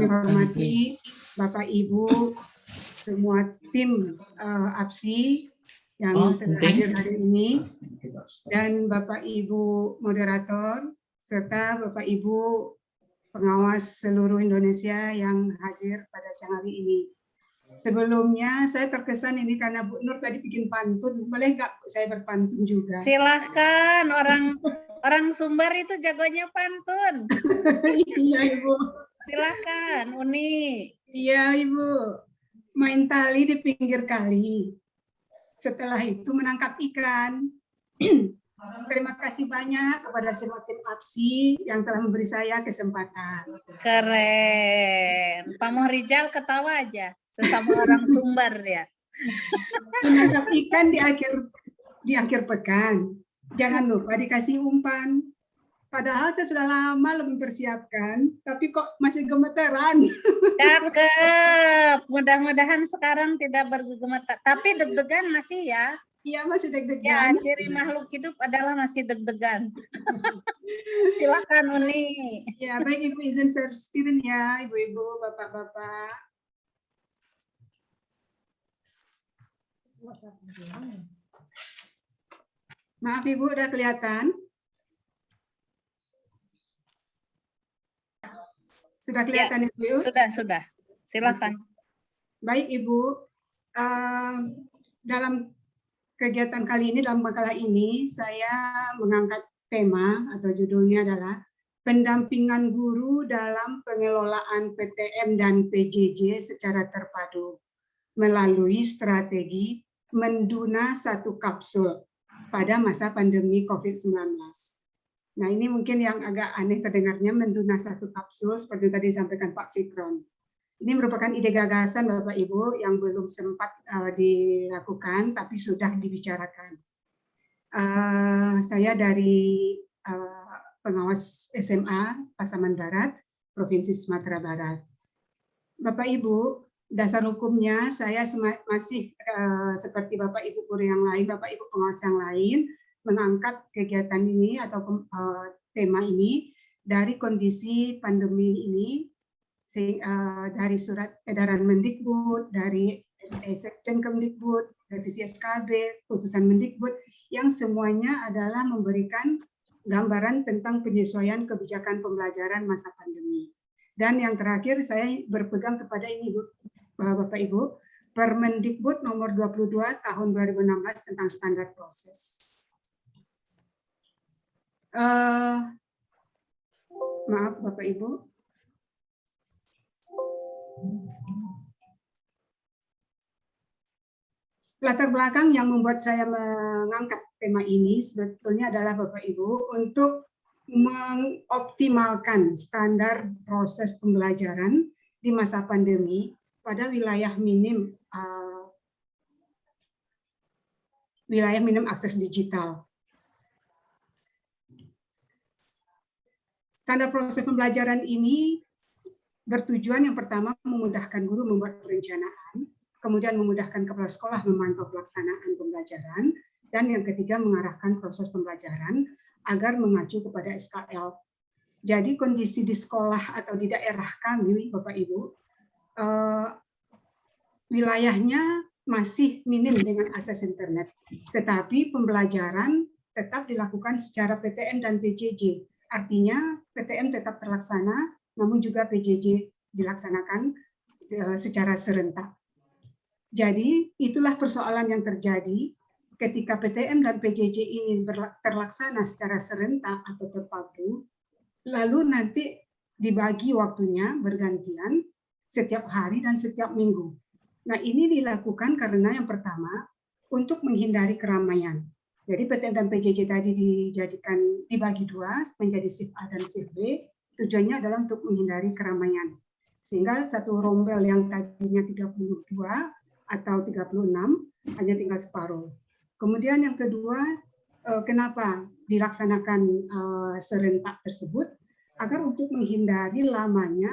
hormati Bapak Ibu semua tim APSI yang hadir hari ini, dan Bapak Ibu moderator serta Bapak Ibu pengawas seluruh Indonesia yang hadir pada siang hari ini. Sebelumnya saya terkesan ini karena Bu Nur tadi bikin pantun, boleh nggak saya berpantun juga? Silahkan, orang Sumbar itu jagonya pantun. Iya Ibu. Silahkan, Uni. Iya Ibu. Main tali di pinggir kali. Setelah itu menangkap ikan. Terima kasih banyak kepada semua tim APSI yang telah memberi saya kesempatan. Keren. Pak Mohrijal ketawa aja, sesama orang Sumbar ya. Menangkap ikan di akhir pekan. Jangan lupa dikasih umpan. Padahal saya sudah lama mempersiapkan, tapi kok masih gemeteran. Cakep. Mudah-mudahan sekarang tidak bergemetar. Tapi deg-degan masih ya. Iya, masih Ya, deg-degan. ciri makhluk hidup adalah masih deg-degan. Silakan Uni. Ya, baik Ibu, izin share screen ya, Ibu-ibu, Bapak-bapak. Maaf Ibu, udah kelihatan? Sudah kelihatan ya, Ibu? Sudah. Silakan. Baik Ibu, dalam kegiatan kali ini, dalam makalah ini, saya mengangkat tema atau judulnya adalah pendampingan guru dalam pengelolaan PTM dan PJJ secara terpadu melalui strategi Menduna Satu Kapsul pada masa pandemi COVID-19. Nah, ini mungkin yang agak aneh terdengarnya, Menduna Satu Kapsul, seperti tadi disampaikan Pak Fikron. Ini merupakan ide gagasan Bapak Ibu yang belum sempat dilakukan, tapi sudah dibicarakan. Saya dari pengawas SMA Pasaman Barat, Provinsi Sumatera Barat. Bapak Ibu, dasar hukumnya saya masih seperti Bapak Ibu guru yang lain, Bapak Ibu pengawas yang lain, mengangkat kegiatan ini atau tema ini dari kondisi pandemi ini, dari surat edaran Mendikbud, dari Sekjen Kemdikbud, revisi SKB, putusan Mendikbud, yang semuanya adalah memberikan gambaran tentang penyesuaian kebijakan pembelajaran masa pandemi. Dan yang terakhir saya berpegang kepada ini, Bapak Ibu, Permendikbud nomor 22 tahun 2016 tentang standar proses. Maaf Bapak Ibu. Latar belakang yang membuat saya mengangkat tema ini sebetulnya adalah Bapak Ibu untuk mengoptimalkan standar proses pembelajaran di masa pandemi pada wilayah minim akses digital. Standar proses pembelajaran ini bertujuan yang pertama memudahkan guru membuat perencanaan, kemudian memudahkan kepala sekolah memantau pelaksanaan pembelajaran, dan yang ketiga mengarahkan proses pembelajaran agar mengacu kepada SKL. Jadi kondisi di sekolah atau di daerah kami, Bapak Ibu, wilayahnya masih minim dengan akses internet, tetapi pembelajaran tetap dilakukan secara PTM dan PJJ. Artinya PTM tetap terlaksana, namun juga PJJ dilaksanakan secara serentak. Jadi itulah persoalan yang terjadi ketika PTM dan PJJ ini terlaksana secara serentak atau terpadu, lalu nanti dibagi waktunya bergantian setiap hari dan setiap minggu. Nah, ini dilakukan karena yang pertama untuk menghindari keramaian. Jadi PTM dan PJJ tadi dibagi dua menjadi shift A dan shift B. Tujuannya adalah untuk menghindari keramaian. Sehingga satu rombel yang tadinya 32 atau 36 hanya tinggal separuh. Kemudian yang kedua, kenapa dilaksanakan serentak tersebut? Agar untuk menghindari lamanya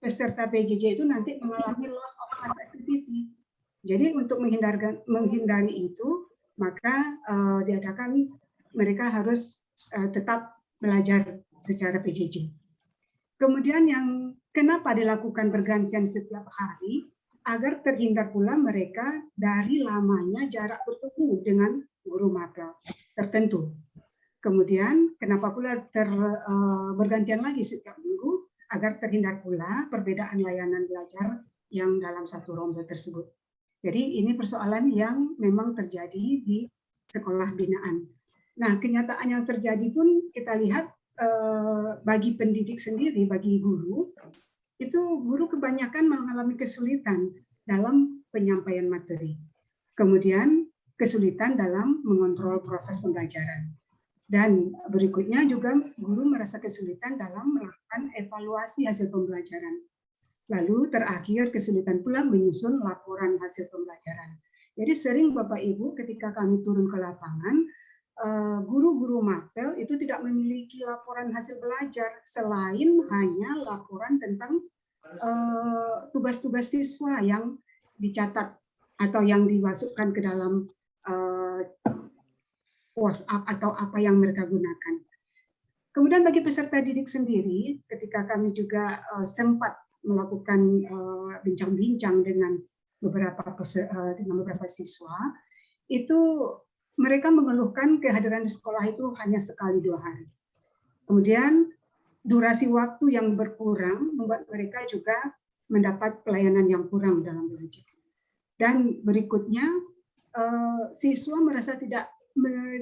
peserta PJJ itu nanti mengalami loss of class activity. Jadi untuk menghindari itu, maka diadakan mereka harus tetap belajar secara PJJ. Kemudian yang kenapa dilakukan bergantian setiap hari? Agar terhindar pula mereka dari lamanya jarak bertemu dengan guru mapel tertentu. Kemudian kenapa pula bergantian lagi setiap minggu? Agar terhindar pula perbedaan layanan belajar yang dalam satu rombel tersebut. Jadi ini persoalan yang memang terjadi di sekolah binaan. Nah, kenyataan yang terjadi pun kita lihat bagi pendidik sendiri, bagi guru, itu guru kebanyakan mengalami kesulitan dalam penyampaian materi. Kemudian kesulitan dalam mengontrol proses pembelajaran. Dan berikutnya juga guru merasa kesulitan dalam melakukan evaluasi hasil pembelajaran. Lalu terakhir kesulitan pula menyusun laporan hasil pembelajaran. Jadi sering Bapak Ibu ketika kami turun ke lapangan, guru-guru mapel itu tidak memiliki laporan hasil belajar selain hanya laporan tentang tugas-tugas siswa yang dicatat atau yang dimasukkan ke dalam WhatsApp atau apa yang mereka gunakan. Kemudian bagi peserta didik sendiri, ketika kami juga sempat melakukan bincang-bincang dengan beberapa siswa, itu mereka mengeluhkan kehadiran di sekolah itu hanya sekali 2 hari. Kemudian durasi waktu yang berkurang membuat mereka juga mendapat pelayanan yang kurang dalam belajar. Dan berikutnya, siswa merasa tidak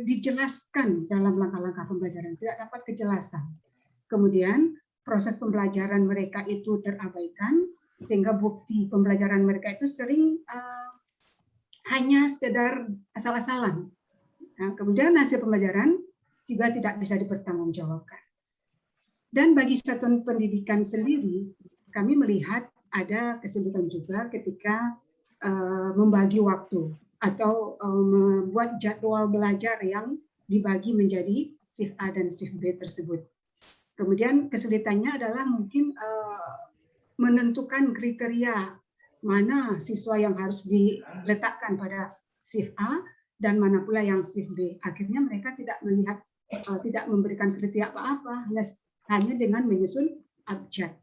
dijelaskan dalam langkah-langkah pembelajaran, tidak dapat kejelasan. Kemudian proses pembelajaran mereka itu terabaikan, sehingga bukti pembelajaran mereka itu sering hanya sekedar asal-asalan. Nah, kemudian hasil pembelajaran juga tidak bisa dipertanggungjawabkan. Dan bagi satuan pendidikan sendiri, kami melihat ada kesulitan juga ketika membagi waktu atau membuat jadwal belajar yang dibagi menjadi shift A dan shift B tersebut. Kemudian kesulitannya adalah mungkin menentukan kriteria mana siswa yang harus diletakkan pada shift A dan mana pula yang shift B. Akhirnya mereka tidak melihat, tidak memberikan kriteria apa-apa, hanya dengan menyusun abjad.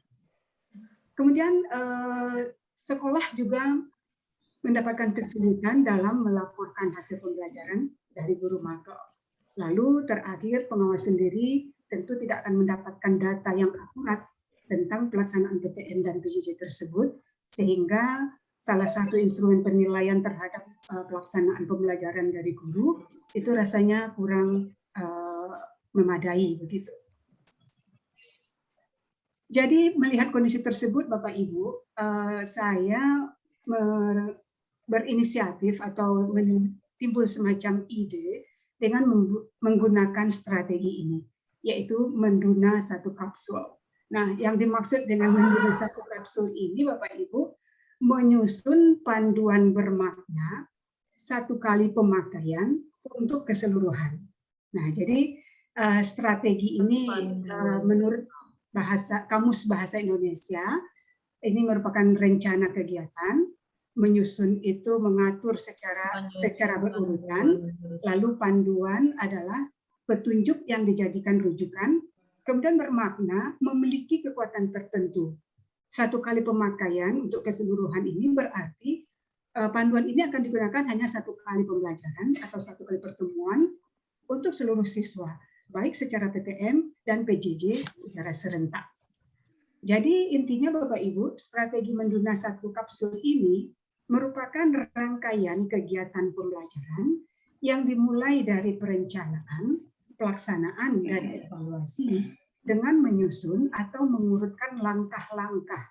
Kemudian sekolah juga mendapatkan kesulitan dalam melaporkan hasil pembelajaran dari guru mapel. Lalu terakhir pengawas sendiri tentu tidak akan mendapatkan data yang akurat tentang pelaksanaan PTM dan PJJ tersebut, sehingga salah satu instrumen penilaian terhadap pelaksanaan pembelajaran dari guru itu rasanya kurang memadai begitu. Jadi melihat kondisi tersebut, Bapak Ibu, saya berinisiatif atau timbul semacam ide dengan menggunakan strategi ini, yaitu menduna satu kapsul. Nah, yang dimaksud dengan menduna satu kapsul ini, Bapak Ibu, menyusun panduan bermakna 1 kali pemakaian untuk keseluruhan. Nah, jadi strategi ini menurut Kamus Bahasa Indonesia, ini merupakan rencana kegiatan, menyusun itu mengatur secara berurutan, lalu panduan adalah petunjuk yang dijadikan rujukan, kemudian bermakna memiliki kekuatan tertentu. 1 kali pemakaian untuk keseluruhan ini berarti panduan ini akan digunakan hanya 1 kali pembelajaran atau 1 kali pertemuan untuk seluruh siswa, baik secara PTM dan PJJ secara serentak. Jadi intinya Bapak Ibu, strategi menduna satu kapsul ini merupakan rangkaian kegiatan pembelajaran yang dimulai dari perencanaan, pelaksanaan, dan evaluasi dengan menyusun atau mengurutkan langkah-langkah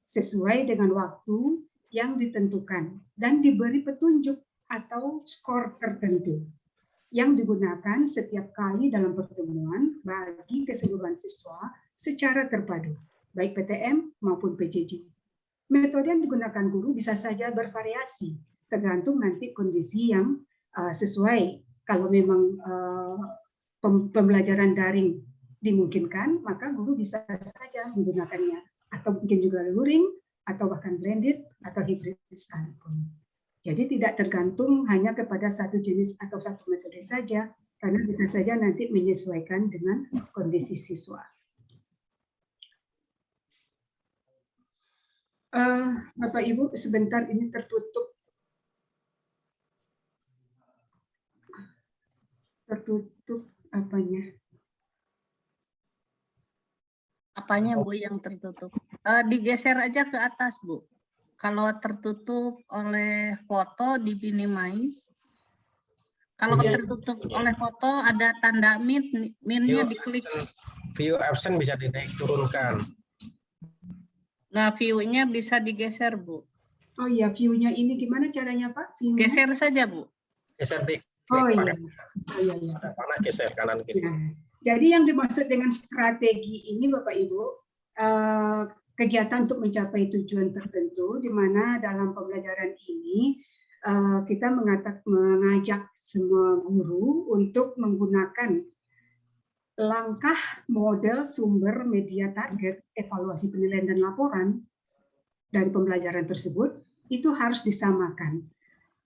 sesuai dengan waktu yang ditentukan dan diberi petunjuk atau skor tertentu yang digunakan setiap kali dalam pertemuan bagi keseluruhan siswa secara terpadu. baik PTM maupun PJJ. Metode yang digunakan guru bisa saja bervariasi, tergantung nanti kondisi yang sesuai. Kalau memang pembelajaran daring dimungkinkan, maka guru bisa saja menggunakannya. Atau mungkin juga luring, atau bahkan blended, atau hybrid sekalipun. Jadi tidak tergantung hanya kepada satu jenis atau satu metode saja, karena bisa saja nanti menyesuaikan dengan kondisi siswa. Bapak Ibu, sebentar ini tertutup. Tertutup apanya? Apanya Bu yang tertutup? Digeser aja ke atas Bu. Kalau tertutup oleh foto di minimize. Kalau tertutup oleh foto ada tanda min-nya diklik. View absent bisa dinaik turunkan. Nah, view-nya bisa digeser, Bu. Oh iya, view-nya ini gimana caranya, Pak? Geser saja, Bu. Geser di Oh iya. Oh iya, iya. ada panah geser kanan kiri. Nah, jadi yang dimaksud dengan strategi ini, Bapak Ibu, kegiatan untuk mencapai tujuan tertentu, di mana dalam pembelajaran ini kita mengajak semua guru untuk menggunakan langkah model sumber media target evaluasi penilaian dan laporan dari pembelajaran tersebut itu harus disamakan,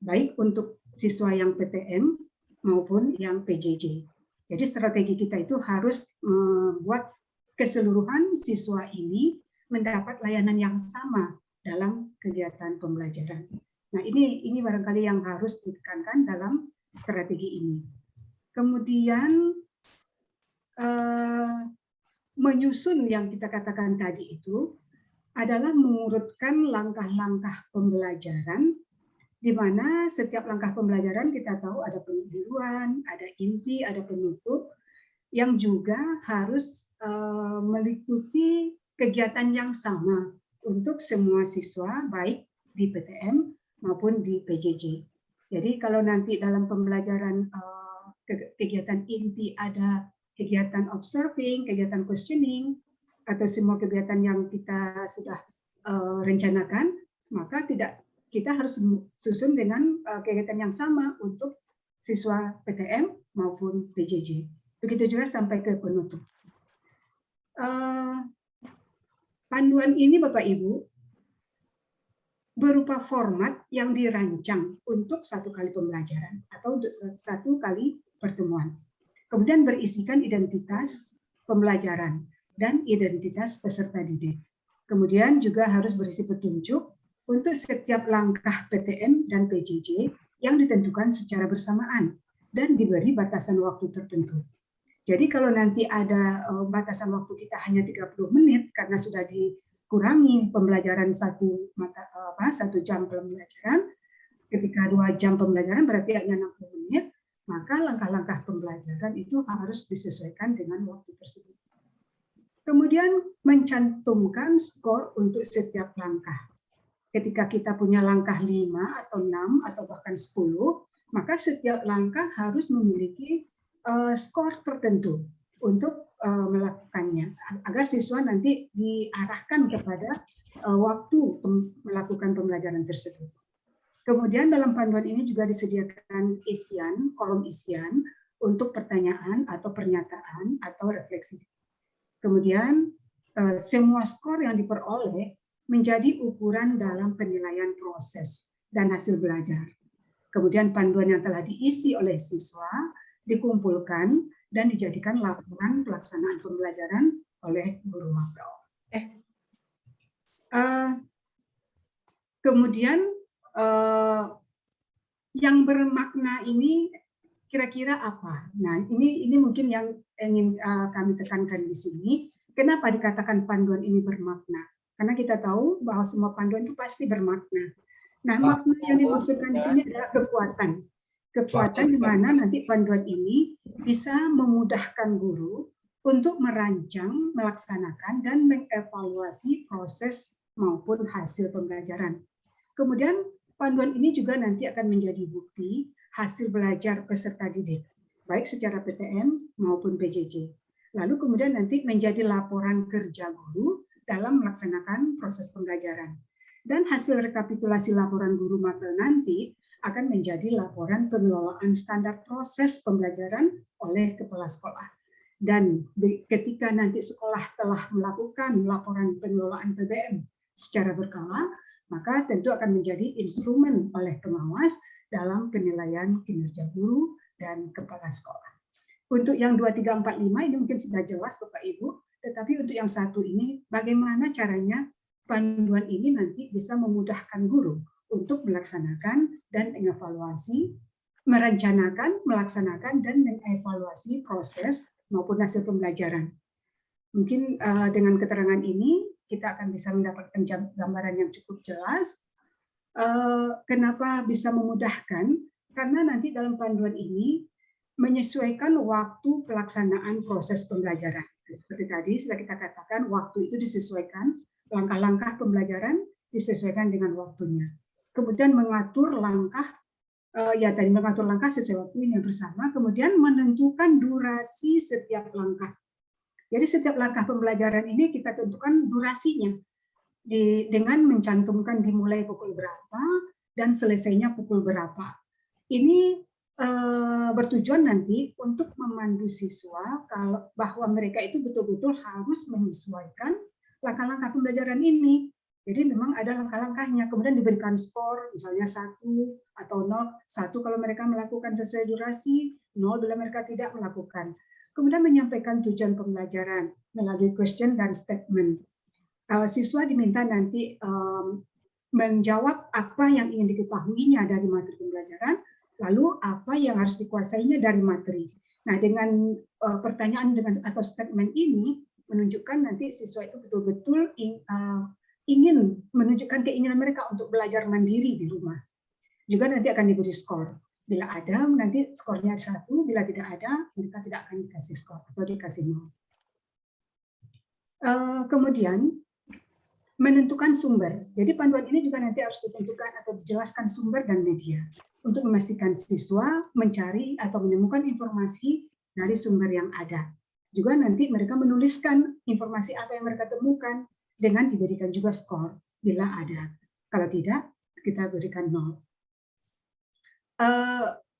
baik untuk siswa yang PTM maupun yang PJJ. Jadi strategi kita itu harus membuat keseluruhan siswa ini mendapat layanan yang sama dalam kegiatan pembelajaran. Nah, ini barangkali yang harus ditekankan dalam strategi ini. Kemudian menyusun yang kita katakan tadi itu adalah mengurutkan langkah-langkah pembelajaran, di mana setiap langkah pembelajaran kita tahu ada pendahuluan, ada inti, ada penutup, yang juga harus meliputi kegiatan yang sama untuk semua siswa, baik di PTM maupun di PJJ. Jadi kalau nanti dalam pembelajaran kegiatan inti ada kegiatan observing, kegiatan questioning, atau semua kegiatan yang kita sudah rencanakan, maka kita harus susun dengan kegiatan yang sama untuk siswa PTM maupun PJJ. Begitu juga sampai ke penutup. Panduan ini Bapak Ibu berupa format yang dirancang untuk satu kali pembelajaran atau untuk satu kali pertemuan. Kemudian berisikan identitas pembelajaran dan identitas peserta didik. Kemudian juga harus berisi petunjuk untuk setiap langkah PTM dan PJJ yang ditentukan secara bersamaan dan diberi batasan waktu tertentu. Jadi kalau nanti ada batasan waktu kita hanya 30 menit karena sudah dikurangi pembelajaran satu jam pembelajaran, ketika 2 jam pembelajaran berarti hanya 60 menit, maka langkah-langkah pembelajaran itu harus disesuaikan dengan waktu tersebut. Kemudian mencantumkan skor untuk setiap langkah. Ketika kita punya langkah 5 atau 6 atau bahkan 10, maka setiap langkah harus memiliki skor tertentu untuk melakukannya, agar siswa nanti diarahkan kepada waktu melakukan pembelajaran tersebut. Kemudian dalam panduan ini juga disediakan kolom isian untuk pertanyaan atau pernyataan atau refleksi. Kemudian semua skor yang diperoleh menjadi ukuran dalam penilaian proses dan hasil belajar. Kemudian panduan yang telah diisi oleh siswa dikumpulkan dan dijadikan laporan pelaksanaan pembelajaran oleh guru makro. Kemudian yang bermakna ini kira-kira apa? Nah, ini mungkin yang ingin kami tekankan di sini. Kenapa dikatakan panduan ini bermakna? Karena kita tahu bahwa semua panduan itu pasti bermakna. Nah, makna yang dimaksudkan di sini adalah kekuatan. Kekuatan di mana nanti panduan ini bisa memudahkan guru untuk merancang, melaksanakan, dan mengevaluasi proses maupun hasil pembelajaran. Kemudian panduan ini juga nanti akan menjadi bukti hasil belajar peserta didik, baik secara PTM maupun PJJ. Lalu kemudian nanti menjadi laporan kerja guru dalam melaksanakan proses pembelajaran. Dan hasil rekapitulasi laporan guru mapel nanti akan menjadi laporan pengelolaan standar proses pembelajaran oleh kepala sekolah. Dan ketika nanti sekolah telah melakukan laporan pengelolaan PBM secara berkala, maka tentu akan menjadi instrumen oleh pengawas dalam penilaian kinerja guru dan kepala sekolah. Untuk yang 2, 3, 4, 5 ini mungkin sudah jelas Bapak Ibu, tetapi untuk yang 1 ini bagaimana caranya panduan ini nanti bisa memudahkan guru untuk melaksanakan dan mengevaluasi, merencanakan, melaksanakan, dan mengevaluasi proses maupun hasil pembelajaran. Mungkin dengan keterangan ini kita akan bisa mendapatkan gambaran yang cukup jelas. Kenapa bisa memudahkan? Karena nanti dalam panduan ini menyesuaikan waktu pelaksanaan proses pembelajaran. Seperti tadi sudah kita katakan, waktu itu disesuaikan, langkah-langkah pembelajaran disesuaikan dengan waktunya. Kemudian mengatur langkah, mengatur langkah sesuai waktu yang bersama, kemudian menentukan durasi setiap langkah. Jadi setiap langkah pembelajaran ini kita tentukan durasinya dengan mencantumkan dimulai pukul berapa dan selesainya pukul berapa. Ini bertujuan nanti untuk memandu siswa bahwa mereka itu betul-betul harus menyesuaikan langkah-langkah pembelajaran ini. Jadi memang ada langkah-langkahnya, kemudian diberikan skor, misalnya 1 atau 0, 1 kalau mereka melakukan sesuai durasi, 0 bila mereka tidak melakukan. Kemudian menyampaikan tujuan pembelajaran melalui question dan statement. Siswa diminta nanti menjawab apa yang ingin diketahuinya dari materi pembelajaran, lalu apa yang harus dikuasainya dari materi. Nah, dengan pertanyaan atau statement ini menunjukkan nanti siswa itu betul-betul ingin menunjukkan keinginan mereka untuk belajar mandiri di rumah. Juga nanti akan diberi skor. Bila ada, nanti skornya 1. Bila tidak ada, mereka tidak akan dikasih skor atau dikasih 0. Kemudian, menentukan sumber. Jadi panduan ini juga nanti harus ditentukan atau dijelaskan sumber dan media untuk memastikan siswa mencari atau menemukan informasi dari sumber yang ada. Juga nanti mereka menuliskan informasi apa yang mereka temukan dengan diberikan juga skor bila ada. Kalau tidak, kita berikan 0.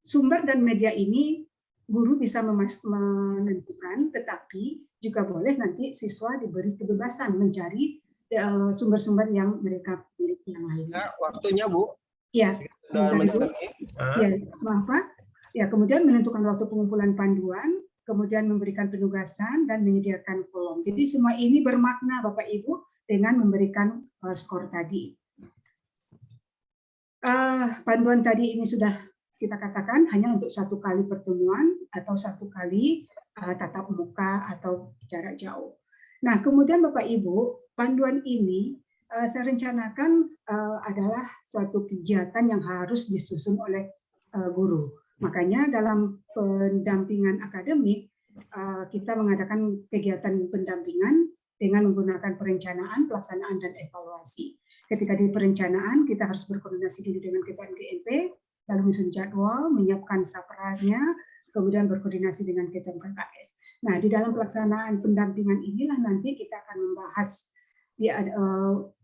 Sumber dan media ini guru bisa menentukan, tetapi juga boleh nanti siswa diberi kebebasan mencari sumber-sumber yang mereka miliki yang lainnya. Waktunya, Bu. Ya, ya, maaf Pak. Ya, kemudian menentukan waktu pengumpulan panduan, kemudian memberikan penugasan dan menyediakan kolom. Jadi semua ini bermakna Bapak Ibu dengan memberikan skor tadi. Panduan tadi ini sudah kita katakan hanya untuk 1 kali pertemuan atau 1 kali tatap muka atau jarak jauh. Nah, kemudian Bapak Ibu, panduan ini saya rencanakan adalah suatu kegiatan yang harus disusun oleh guru. Makanya dalam pendampingan akademik kita mengadakan kegiatan pendampingan dengan menggunakan perencanaan, pelaksanaan, dan evaluasi. Ketika di perencanaan, kita harus berkoordinasi dulu dengan Ketua GMP, lalu menyusun jadwal, menyiapkan sapranya, kemudian berkoordinasi dengan Ketua KKS. Nah, di dalam pelaksanaan pendampingan inilah nanti kita akan membahas,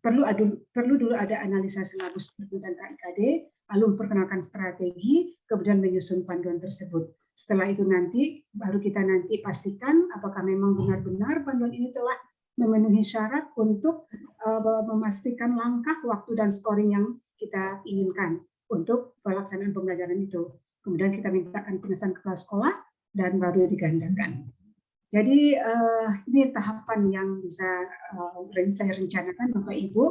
perlu dulu ada analisa silabus dan KIKD, lalu memperkenalkan strategi, kemudian menyusun panduan tersebut. Setelah itu nanti, baru kita nanti pastikan apakah memang benar-benar panduan ini telah memenuhi syarat untuk memastikan langkah, waktu, dan scoring yang kita inginkan untuk pelaksanaan pembelajaran itu. Kemudian kita mintakan pengesahan kepala sekolah dan baru digandakan. Jadi ini tahapan yang bisa saya rencanakan Bapak Ibu.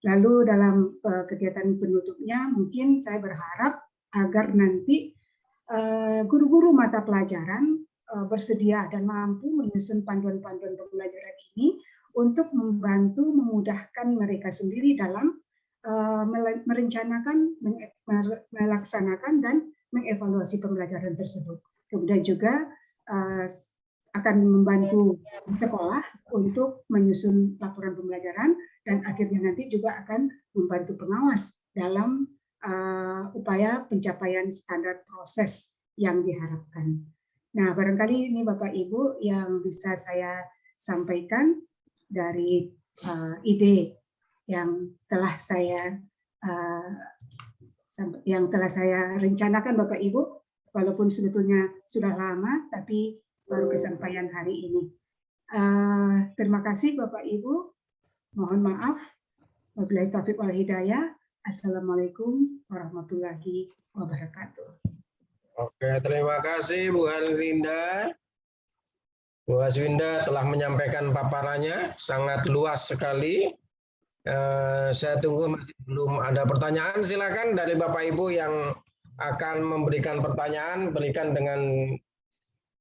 Lalu dalam kegiatan penutupnya mungkin saya berharap agar nanti guru-guru mata pelajaran bersedia dan mampu menyusun panduan-panduan pembelajaran ini untuk membantu memudahkan mereka sendiri dalam merencanakan, melaksanakan, dan mengevaluasi pembelajaran tersebut. Kemudian juga akan membantu sekolah untuk menyusun laporan pembelajaran dan akhirnya nanti juga akan membantu pengawas dalam upaya pencapaian standar proses yang diharapkan. Nah, barangkali ini Bapak Ibu yang bisa saya sampaikan dari ide yang telah saya rencanakan Bapak Ibu, walaupun sebetulnya sudah lama, tapi baru kesampaian hari ini. Terima kasih Bapak Ibu. Mohon maaf. Wabillahi taufiq wal hidayah. Assalamualaikum warahmatullahi wabarakatuh. Oke, terima kasih Bu Haswinda. Bu Haswinda telah menyampaikan paparannya, sangat luas sekali. Saya tunggu, masih belum ada pertanyaan. Silakan dari Bapak Ibu yang akan memberikan pertanyaan, berikan dengan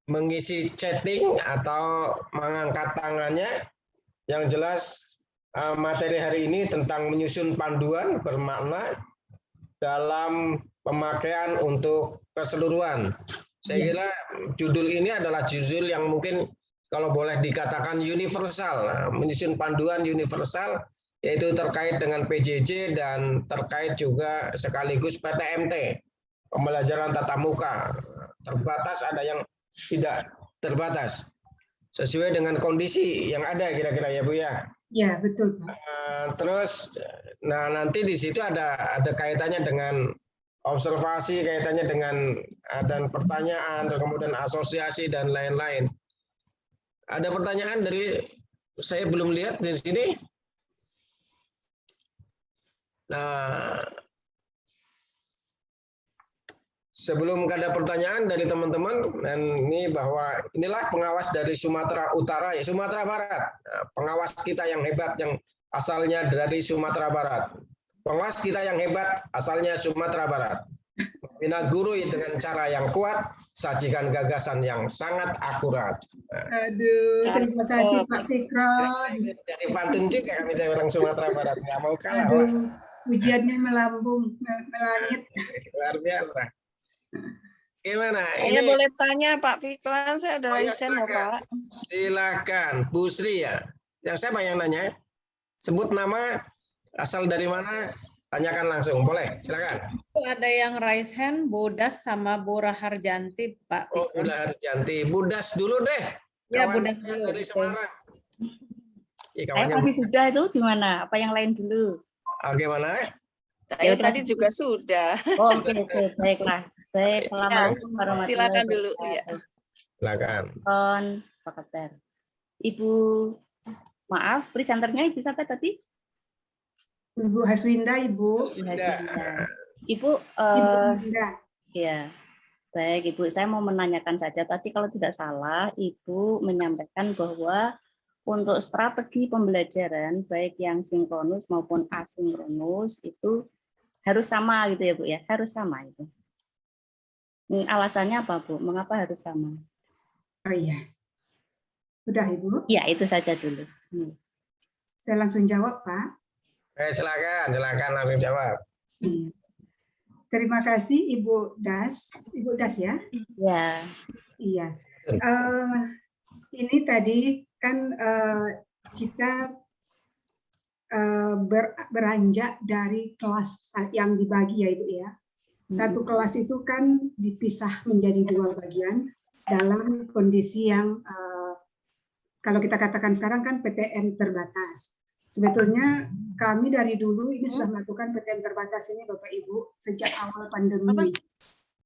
mengisi chatting atau mengangkat tangannya. Yang jelas materi hari ini tentang menyusun panduan bermakna dalam pemakaian untuk keseluruhan. Saya kira judul ini adalah judul yang mungkin kalau boleh dikatakan universal, menyusun panduan universal, yaitu terkait dengan PJJ dan terkait juga sekaligus PTMT, pembelajaran tatap muka. Terbatas, ada yang tidak terbatas. Sesuai dengan kondisi yang ada kira-kira ya Bu ya. Ya, betul Pak. Terus, nah nanti di situ ada kaitannya dengan observasi, kaitannya dengan dan pertanyaan, kemudian asosiasi dan lain-lain. Ada pertanyaan dari saya belum lihat di sini. Nah, sebelum ada pertanyaan dari teman-teman, dan ini bahwa inilah pengawas dari Sumatera Utara, ya Sumatera Barat, pengawas kita yang hebat yang asalnya dari Sumatera Barat. Pengawas kita yang hebat asalnya Sumatera Barat. Bina guru dengan cara yang kuat, sajikan gagasan yang sangat akurat. Aduh, terima kasih Pak Fikron. Jadi pantun juga kami, saya orang Sumatera Barat, nggak mau kalah. Aduh, ujiannya melambung, melangit. Luar biasa. Gimana? Saya boleh tanya Pak Fikron, saya ada resen loh Pak. Silakan, Bu Sri ya. Yang siapa yang nanya? Sebut nama, asal dari mana, tanyakan langsung. Boleh, silakan. Ada yang raise hand, Bodas sama Bu Raharjanti, Pak. Oh, Bu Raharjanti. Budas dulu deh. Ya, Budas dulu. Dari Semarang. Tadi sudah itu gimana? Apa yang lain dulu? Gimana? Saya tadi juga sudah. Oh, oke, baiklah. Baik, Assalamualaikum warahmatullahi silakan dulu. Ya. Silakan. Pak Kabar. Ibu, maaf, presenternya Ibu siapa tadi? Ibu Haswinda, Ibu. Ibu, Haswinda. ya, baik Ibu. Saya mau menanyakan saja. Tadi kalau tidak salah, Ibu menyampaikan bahwa untuk strategi pembelajaran baik yang sinkronus maupun asinkronus itu harus sama gitu ya Bu ya, harus sama itu. Alasannya apa Bu? Mengapa harus sama? Oh iya, sudah Ibu. Ya itu saja dulu. Saya langsung jawab Pak. Silakan langsung jawab. Terima kasih Ibu Das, Ibu Das ya. Ya. Iya. Ini tadi kan kita beranjak dari kelas yang dibagi ya Ibu ya. Satu kelas itu kan dipisah menjadi dua bagian dalam kondisi yang kalau kita katakan sekarang kan PTM terbatas. Sebetulnya kami dari dulu ini sudah melakukan PTM terbatas ini Bapak Ibu sejak awal pandemi.